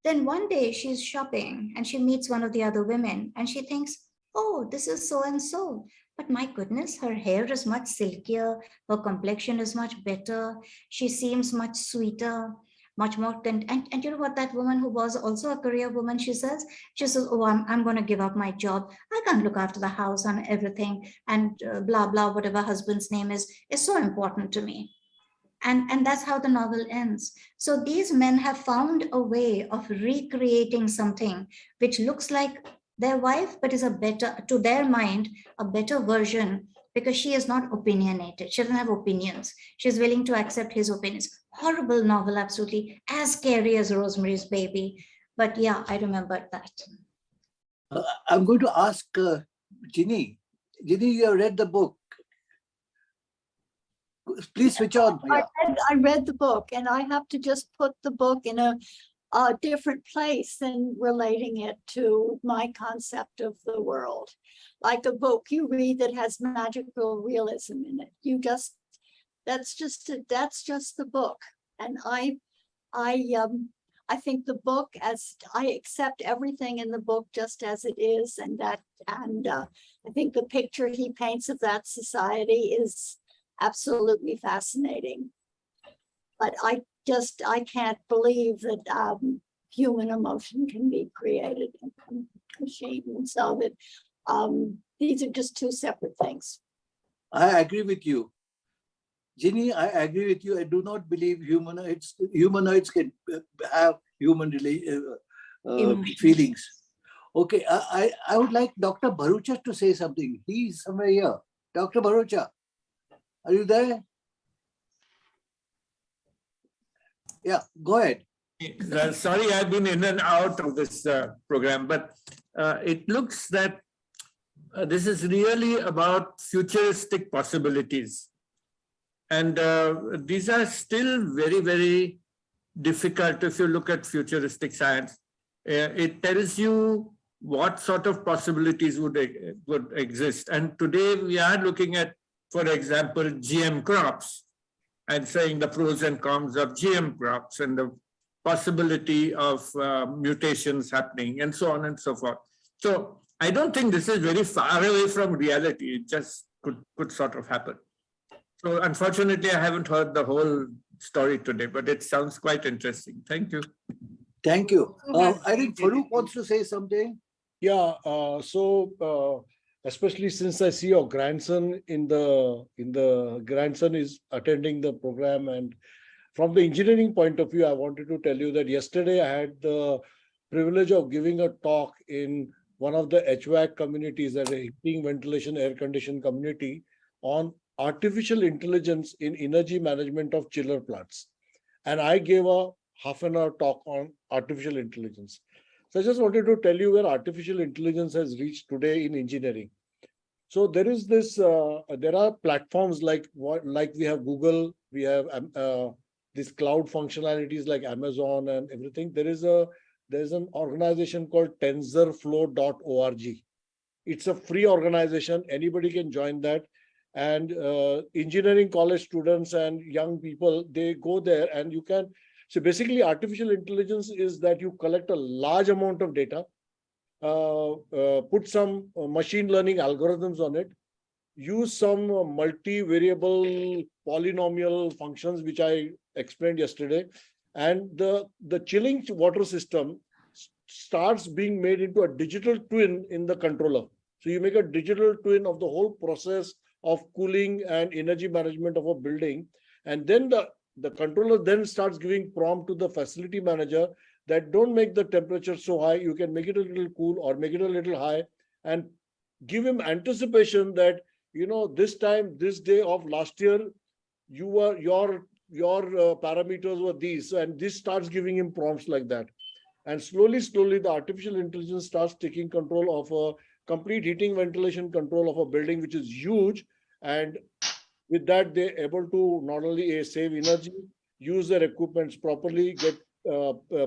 Then one day she's shopping and she meets one of the other women and she thinks, oh, this is so-and-so. But my goodness, her hair is much silkier. Her complexion is much better. She seems much sweeter, much more and you know what, that woman who was also a career woman, she says, oh, I'm going to give up my job. I can't look after the house and everything, and blah blah, whatever husband's name is so important to me. And that's how the novel ends. So these men have found a way of recreating something which looks like their wife, but is a better, to their mind, a better version, because she is not opinionated. She doesn't have opinions. She's willing to accept his opinions. Horrible novel, absolutely, as scary as Rosemary's Baby. But yeah, I remembered that. I'm going to ask Ginny. Ginny, you have read the book. Please switch on. I read the book, and I have to just put the book in a different place than relating it to my concept of the world. Like a book you read that has magical realism in it. That's just the book. And I think the book, as I accept everything in the book just as it is, and I think the picture he paints of that society is absolutely fascinating. But I can't believe that human emotion can be created in a machine. And so that these are just two separate things. I agree with you. Ginny, I agree with you. I do not believe humanoids can have human feelings. Okay, I would like Dr. Bharucha to say something. He's somewhere here. Dr. Bharucha, are you there? Yeah, go ahead. Sorry, I've been in and out of this program, but it looks that this is really about futuristic possibilities. And these are still very, very difficult if you look at futuristic science. It tells you what sort of possibilities would exist. And today we are looking at, for example, GM crops and saying the pros and cons of GM crops and the possibility of mutations happening and so on and so forth. So I don't think this is very far away from reality. It just could sort of happen. So unfortunately, I haven't heard the whole story today, but it sounds quite interesting. Thank you. Thank you. I think Farooq wants to say something. Yeah, especially since I see your grandson grandson is attending the program, and from the engineering point of view, I wanted to tell you that yesterday I had the privilege of giving a talk in one of the HVAC communities, that a heating, ventilation, air condition community, on artificial intelligence in energy management of chiller plants. And I gave a half-an-hour talk on artificial intelligence. So I just wanted to tell you where artificial intelligence has reached today in engineering. So there is this, there are platforms like we have Google, we have these cloud functionalities like Amazon and everything. There's an organization called tensorflow.org. It's a free organization. Anybody can join that. And engineering college students and young people, they go there and you can. So basically, artificial intelligence is that you collect a large amount of data, put some machine learning algorithms on it, use some multivariable polynomial functions, which I explained yesterday, and the chilling water system starts being made into a digital twin in the controller. So you make a digital twin of the whole process of cooling and energy management of a building, and then the controller then starts giving prompt to the facility manager that don't make the temperature so high, you can make it a little cool or make it a little high, and give him anticipation that, this time, this day of last year, your parameters were these, and this starts giving him prompts like that. And slowly, the artificial intelligence starts taking control of a complete heating, ventilation control of a building, which is huge. And with that, they're able to not only save energy, use their equipments properly, get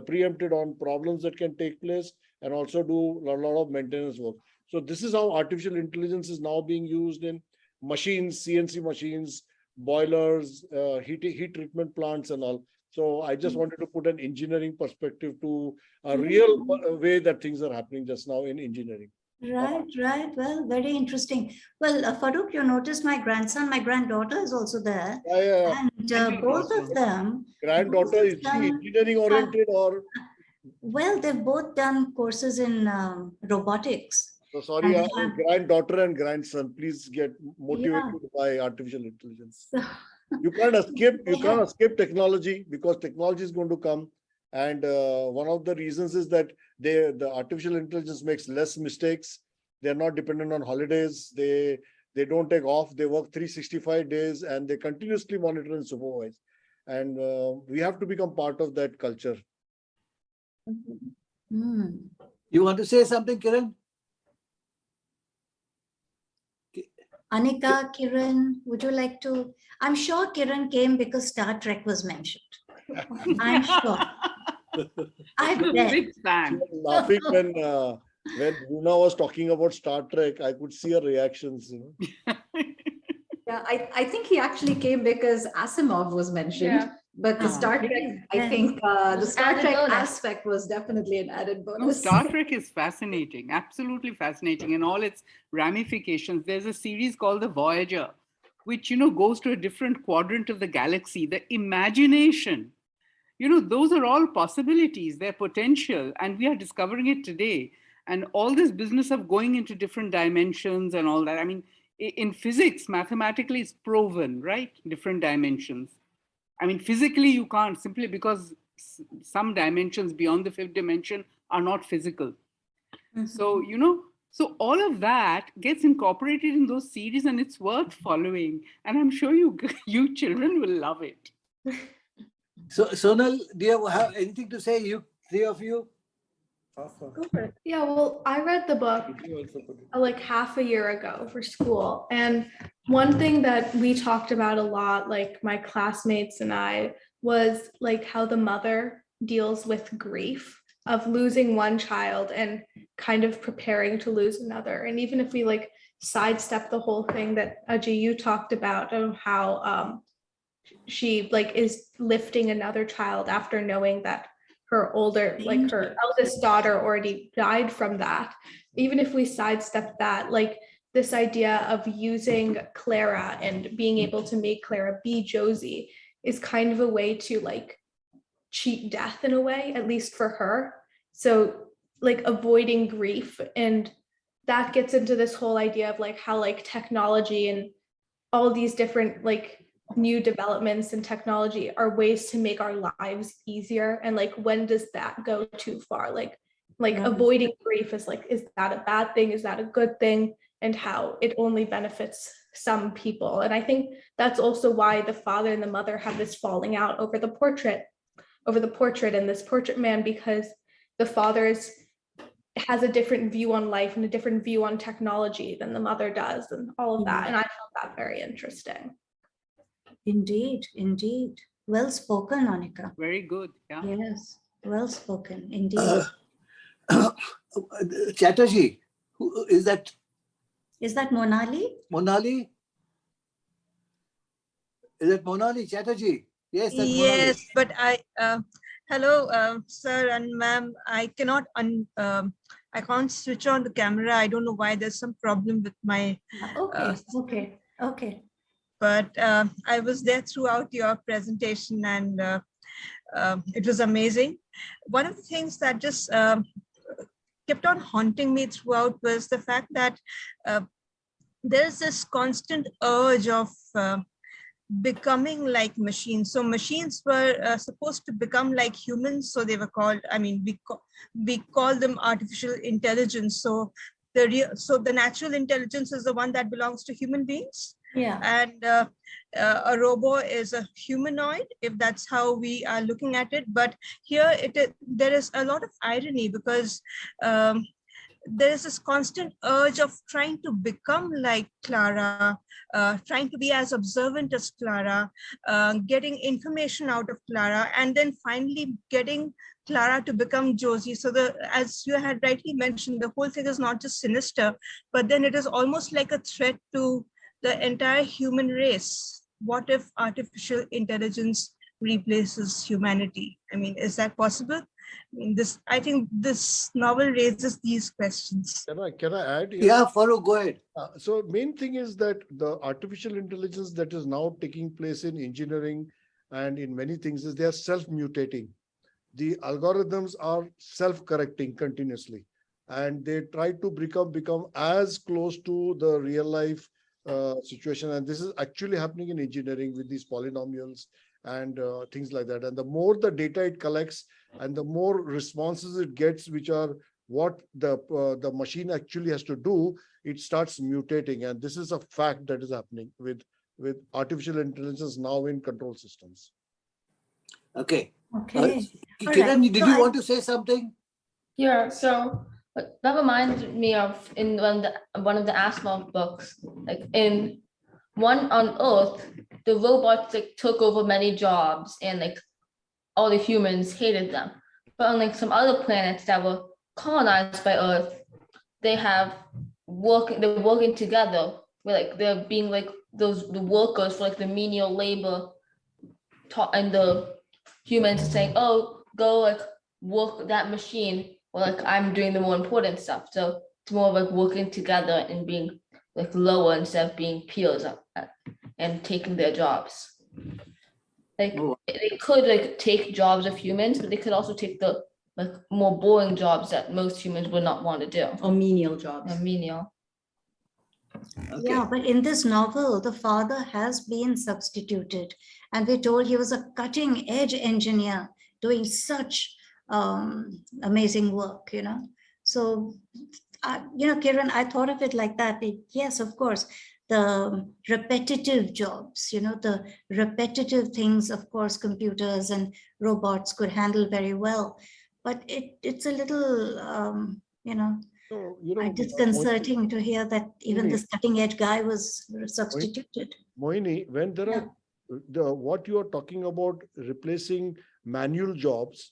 preempted on problems that can take place, and also do a lot of maintenance work. So this is how artificial intelligence is now being used in machines, CNC machines, boilers, heat treatment plants and all. So I just wanted to put an engineering perspective to a real way that things are happening just now in engineering. Right. Well, very interesting. Well, Farooq, you noticed my grandson, my granddaughter is also there. Yeah. And both of them. Granddaughter, is she engineering oriented or? Well, they've both done courses in robotics. So sorry, granddaughter and grandson, please get motivated by artificial intelligence. You can't escape technology, because technology is going to come. And one of the reasons is that the artificial intelligence makes less mistakes. They're not dependent on holidays. They don't take off. They work 365 days and they continuously monitor and supervise. And we have to become part of that culture. You want to say something, Kiran? Anika, Kiran, would you like to? I'm sure Kiran came because Star Trek was mentioned. I'm sure. I'm a big fan. Laughing when Runa was talking about Star Trek, I could see her reactions. Yeah, I think he actually came because Asimov was mentioned. Yeah. But the Star Trek, I think the Star Trek aspect was definitely an added bonus. No, Star Trek is fascinating, absolutely fascinating in all its ramifications. There's a series called The Voyager, which, goes to a different quadrant of the galaxy. The imagination, those are all possibilities, they're potential, and we are discovering it today. And all this business of going into different dimensions and all that, I mean, in physics, mathematically, it's proven, right? Different dimensions. I mean, physically, you can't, simply because some dimensions beyond the fifth dimension are not physical. Mm-hmm. So, so all of that gets incorporated in those series, and it's worth following. And I'm sure you children will love it. So, Sonal, do you have anything to say? You, three of you? Go for it. Yeah, well, I read the book like half a year ago for school. And one thing that we talked about a lot, like my classmates and I, was like how the mother deals with grief of losing one child and kind of preparing to lose another. And even if we like sidestep the whole thing that Ajay, you talked about, of how she like is lifting another child after knowing that her older, like her eldest daughter already died from that. Even if we sidestep that, like this idea of using Klara and being able to make Klara be Josie is kind of a way to like cheat death in a way, at least for her. So like avoiding grief, and that gets into this whole idea of like how like technology and all these different like new developments in technology are ways to make our lives easier. And like, when does that go too far? Like avoiding grief is like, is that a bad thing? Is that a good thing? And how it only benefits some people. And I think that's also why the father and the mother have this falling out over the portrait and this portrait man, because the father has a different view on life and a different view on technology than the mother does, and all of that. And I found that very interesting. Indeed, indeed. Well spoken, Anika. Very good. Yeah. Yes, well spoken, indeed. Chatterjee, who is that? Is that Monali? Monali? Is that Monali Chatterjee? Yes, that's yes, Monali. but hello, sir and ma'am. I cannot I can't switch on the camera. I don't know why. There's some problem with my. Okay. But I was there throughout your presentation, and it was amazing. One of the things that just kept on haunting me throughout was the fact that there's this constant urge of becoming like machines. So machines were supposed to become like humans. So they were called, I mean, we call them artificial intelligence. So the natural intelligence is the one that belongs to human beings. Yeah. And a robot is a humanoid, if that's how we are looking at it. But here there is a lot of irony, because there is this constant urge of trying to become like Klara, trying to be as observant as Klara, getting information out of Klara, and then finally getting Klara to become Josie. So as you had rightly mentioned, the whole thing is not just sinister, but then it is almost like a threat to the entire human race. What if artificial intelligence replaces humanity? I mean, is that possible? I think this novel raises these questions. Can I add? Yeah, Farooq, go ahead. So main thing is that the artificial intelligence that is now taking place in engineering and in many things is they are self-mutating. The algorithms are self-correcting continuously, and they try to become as close to the real life situation. And this is actually happening in engineering with these polynomials and things like that. And the more the data it collects and the more responses it gets, which are what the machine actually has to do, it starts mutating. And this is a fact that is happening with artificial intelligence now in control systems. Okay. Okay. Kiran, did you want to say something? Yeah, so that reminds me of in one of the Asimov books, like in One on Earth, the robots like took over many jobs and like all the humans hated them. But on like some other planets that were colonized by Earth, they're working together. Where like they're being like the workers for like the menial labor, and the humans are saying, "Oh, go like work that machine," or like I'm doing the more important stuff. So it's more like working together and being like lower instead of being peers and taking their jobs. Like they could like take jobs of humans, but they could also take the like more boring jobs that most humans would not want to do. Or menial jobs. Menial. Okay. Yeah, but in this novel, the father has been substituted, and we're told he was a cutting edge engineer doing such amazing work, So, Kiran, I thought of it like that. Yes, of course, the repetitive jobs, the repetitive things, of course, computers and robots could handle very well. But it's a little, disconcerting to hear that even this cutting edge guy was substituted. Mohini, when there are what you are talking about replacing manual jobs,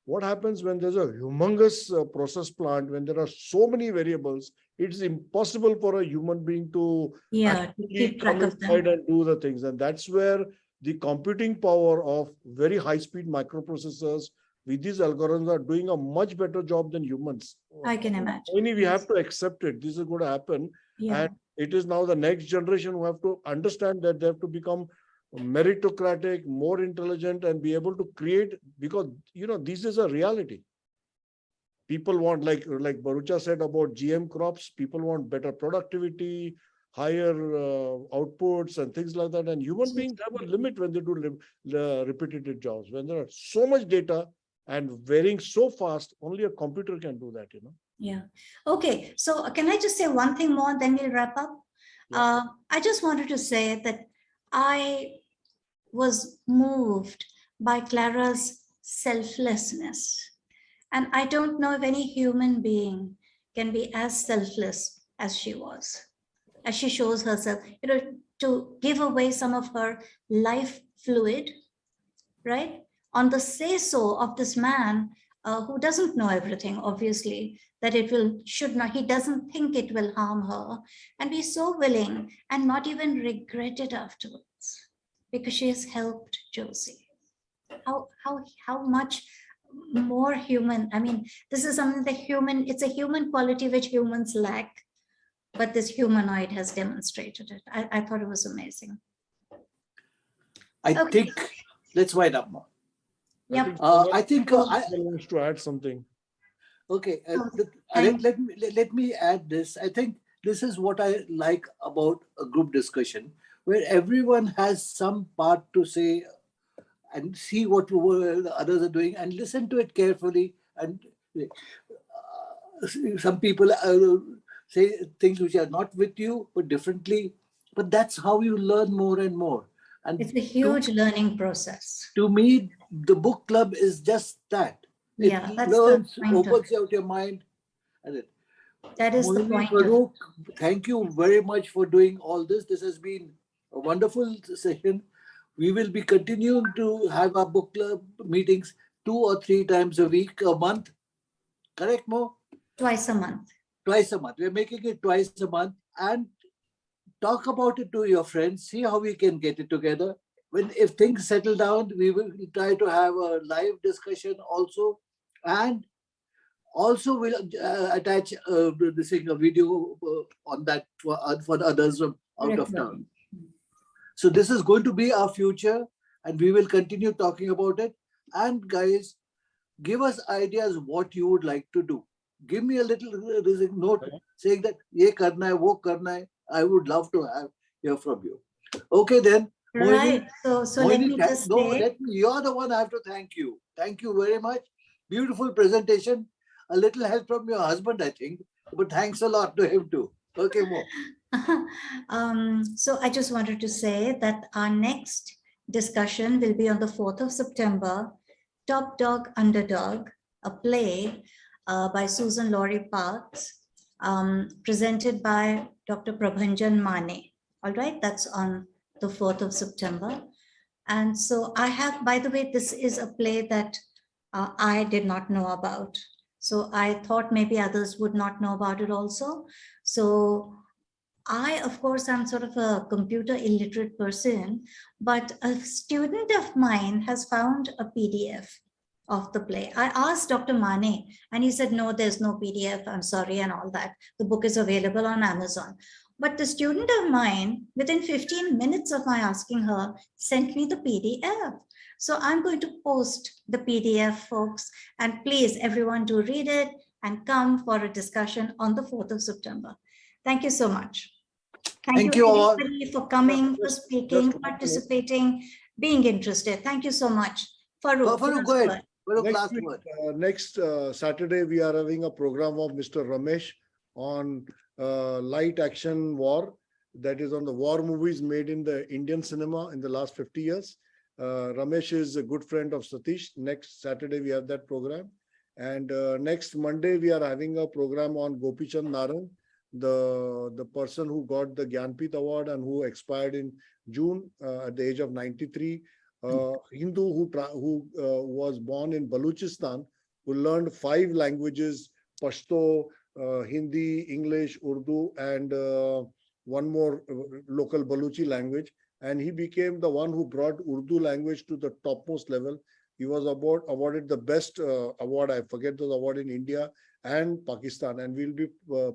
what happens when there's a humongous process plant, when there are so many variables, it's impossible for a human being to keep track of them and do the things. And that's where the computing power of very high-speed microprocessors with these algorithms are doing a much better job than humans. I can imagine. Only we have to accept it. This is going to happen. Yeah. And it is now the next generation who have to understand that they have to become meritocratic, more intelligent, and be able to create, because this is a reality. People want, like Barucha said about GM crops, people want better productivity, higher outputs and things like that. And human beings have a limit when they do repetitive jobs. When there are so much data and varying so fast, only a computer can do that, Yeah. Okay. So can I just say one thing more, then we'll wrap up? Yeah. I just wanted to say that I was moved by Klara's selflessness. And I don't know if any human being can be as selfless as she was, as she shows herself, to give away some of her life fluid, right? On the say-so of this man who doesn't know everything, obviously, that he doesn't think it will harm her, and be so willing and not even regret it afterwards, because she has helped Josie. How much more human. I mean, this is something it's a human quality which humans lack, but this humanoid has demonstrated it. I thought it was amazing. I think, let's wind up more. Yep. I think I want to add something. Okay, let me add this. I think this is what I like about a group discussion, where everyone has some part to say and see what the others are doing and listen to it carefully. And some people say things which are not with you, but differently. But that's how you learn more and more. And it's a huge learning process. To me, the book club is just that. It learns, opens out your mind. That is the point. Farooq, thank you very much for doing all this. This has been a wonderful session. We will be continuing to have our book club meetings 2 or 3 times a week, a month. Correct, Mo? Twice a month. Twice a month. We're making it twice a month. And talk about it to your friends. See how we can get it together. If things settle down, we will try to have a live discussion also. And also we'll attach a video on that for others out of town. So this is going to be our future, and we will continue talking about it. And guys, give us ideas what you would like to do. Give me a little note saying that ye karna hai, wo karna hai. I would love to hear from you. Okay then. Right. So let me just say. You're the one I have to thank you. Thank you very much. Beautiful presentation. A little help from your husband, I think, but thanks a lot to him too. Okay, Mo. So I just wanted to say that our next discussion will be on the 4th of September, Top Dog Underdog, a play by Susan Laurie Parks, presented by Dr. Prabhanjan Mane. All right, that's on the 4th of September. And so I have, by the way, this is a play that I did not know about. So I thought maybe others would not know about it also. So I, of course, I'm sort of a computer illiterate person, but a student of mine has found a PDF of the play. I asked Dr. Mane and he said, no, there's no PDF, I'm sorry, and all that. The book is available on Amazon. But the student of mine, within 15 minutes of my asking her, sent me the PDF. So I'm going to post the PDF, folks, and please, everyone, do read it and come for a discussion on the 4th of September. Thank you so much. Thank you all for coming, for speaking, participating, being interested. Thank you so much. Farooq, go ahead. Next Saturday, we are having a program of Mr. Ramesh on light action war. that is on the war movies made in the Indian cinema in the last 50 years. Ramesh is a good friend of Satish. Next Saturday, we have that program. And next Monday, we are having a program on Gopichand Narang, the person who got the Gyanpith Award and who expired in June at the age of 93. Hindu who was born in Balochistan, who learned 5 languages, Pashto, Hindi, English, Urdu, and one more local Baluchi language. And he became the one who brought Urdu language to the topmost level. He was awarded the best award, I forget the award, in India and Pakistan. And we'll be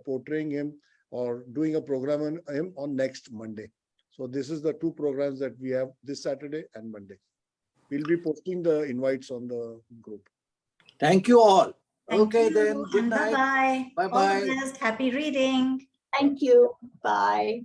portraying him or doing a program on him on next Monday. So this is the 2 programs that we have this Saturday and Monday. We'll be posting the invites on the group. Thank you all. Thank Okay, you, then. Good and night. bye-bye. Bye-bye. All the best. Happy reading. Thank you. Bye.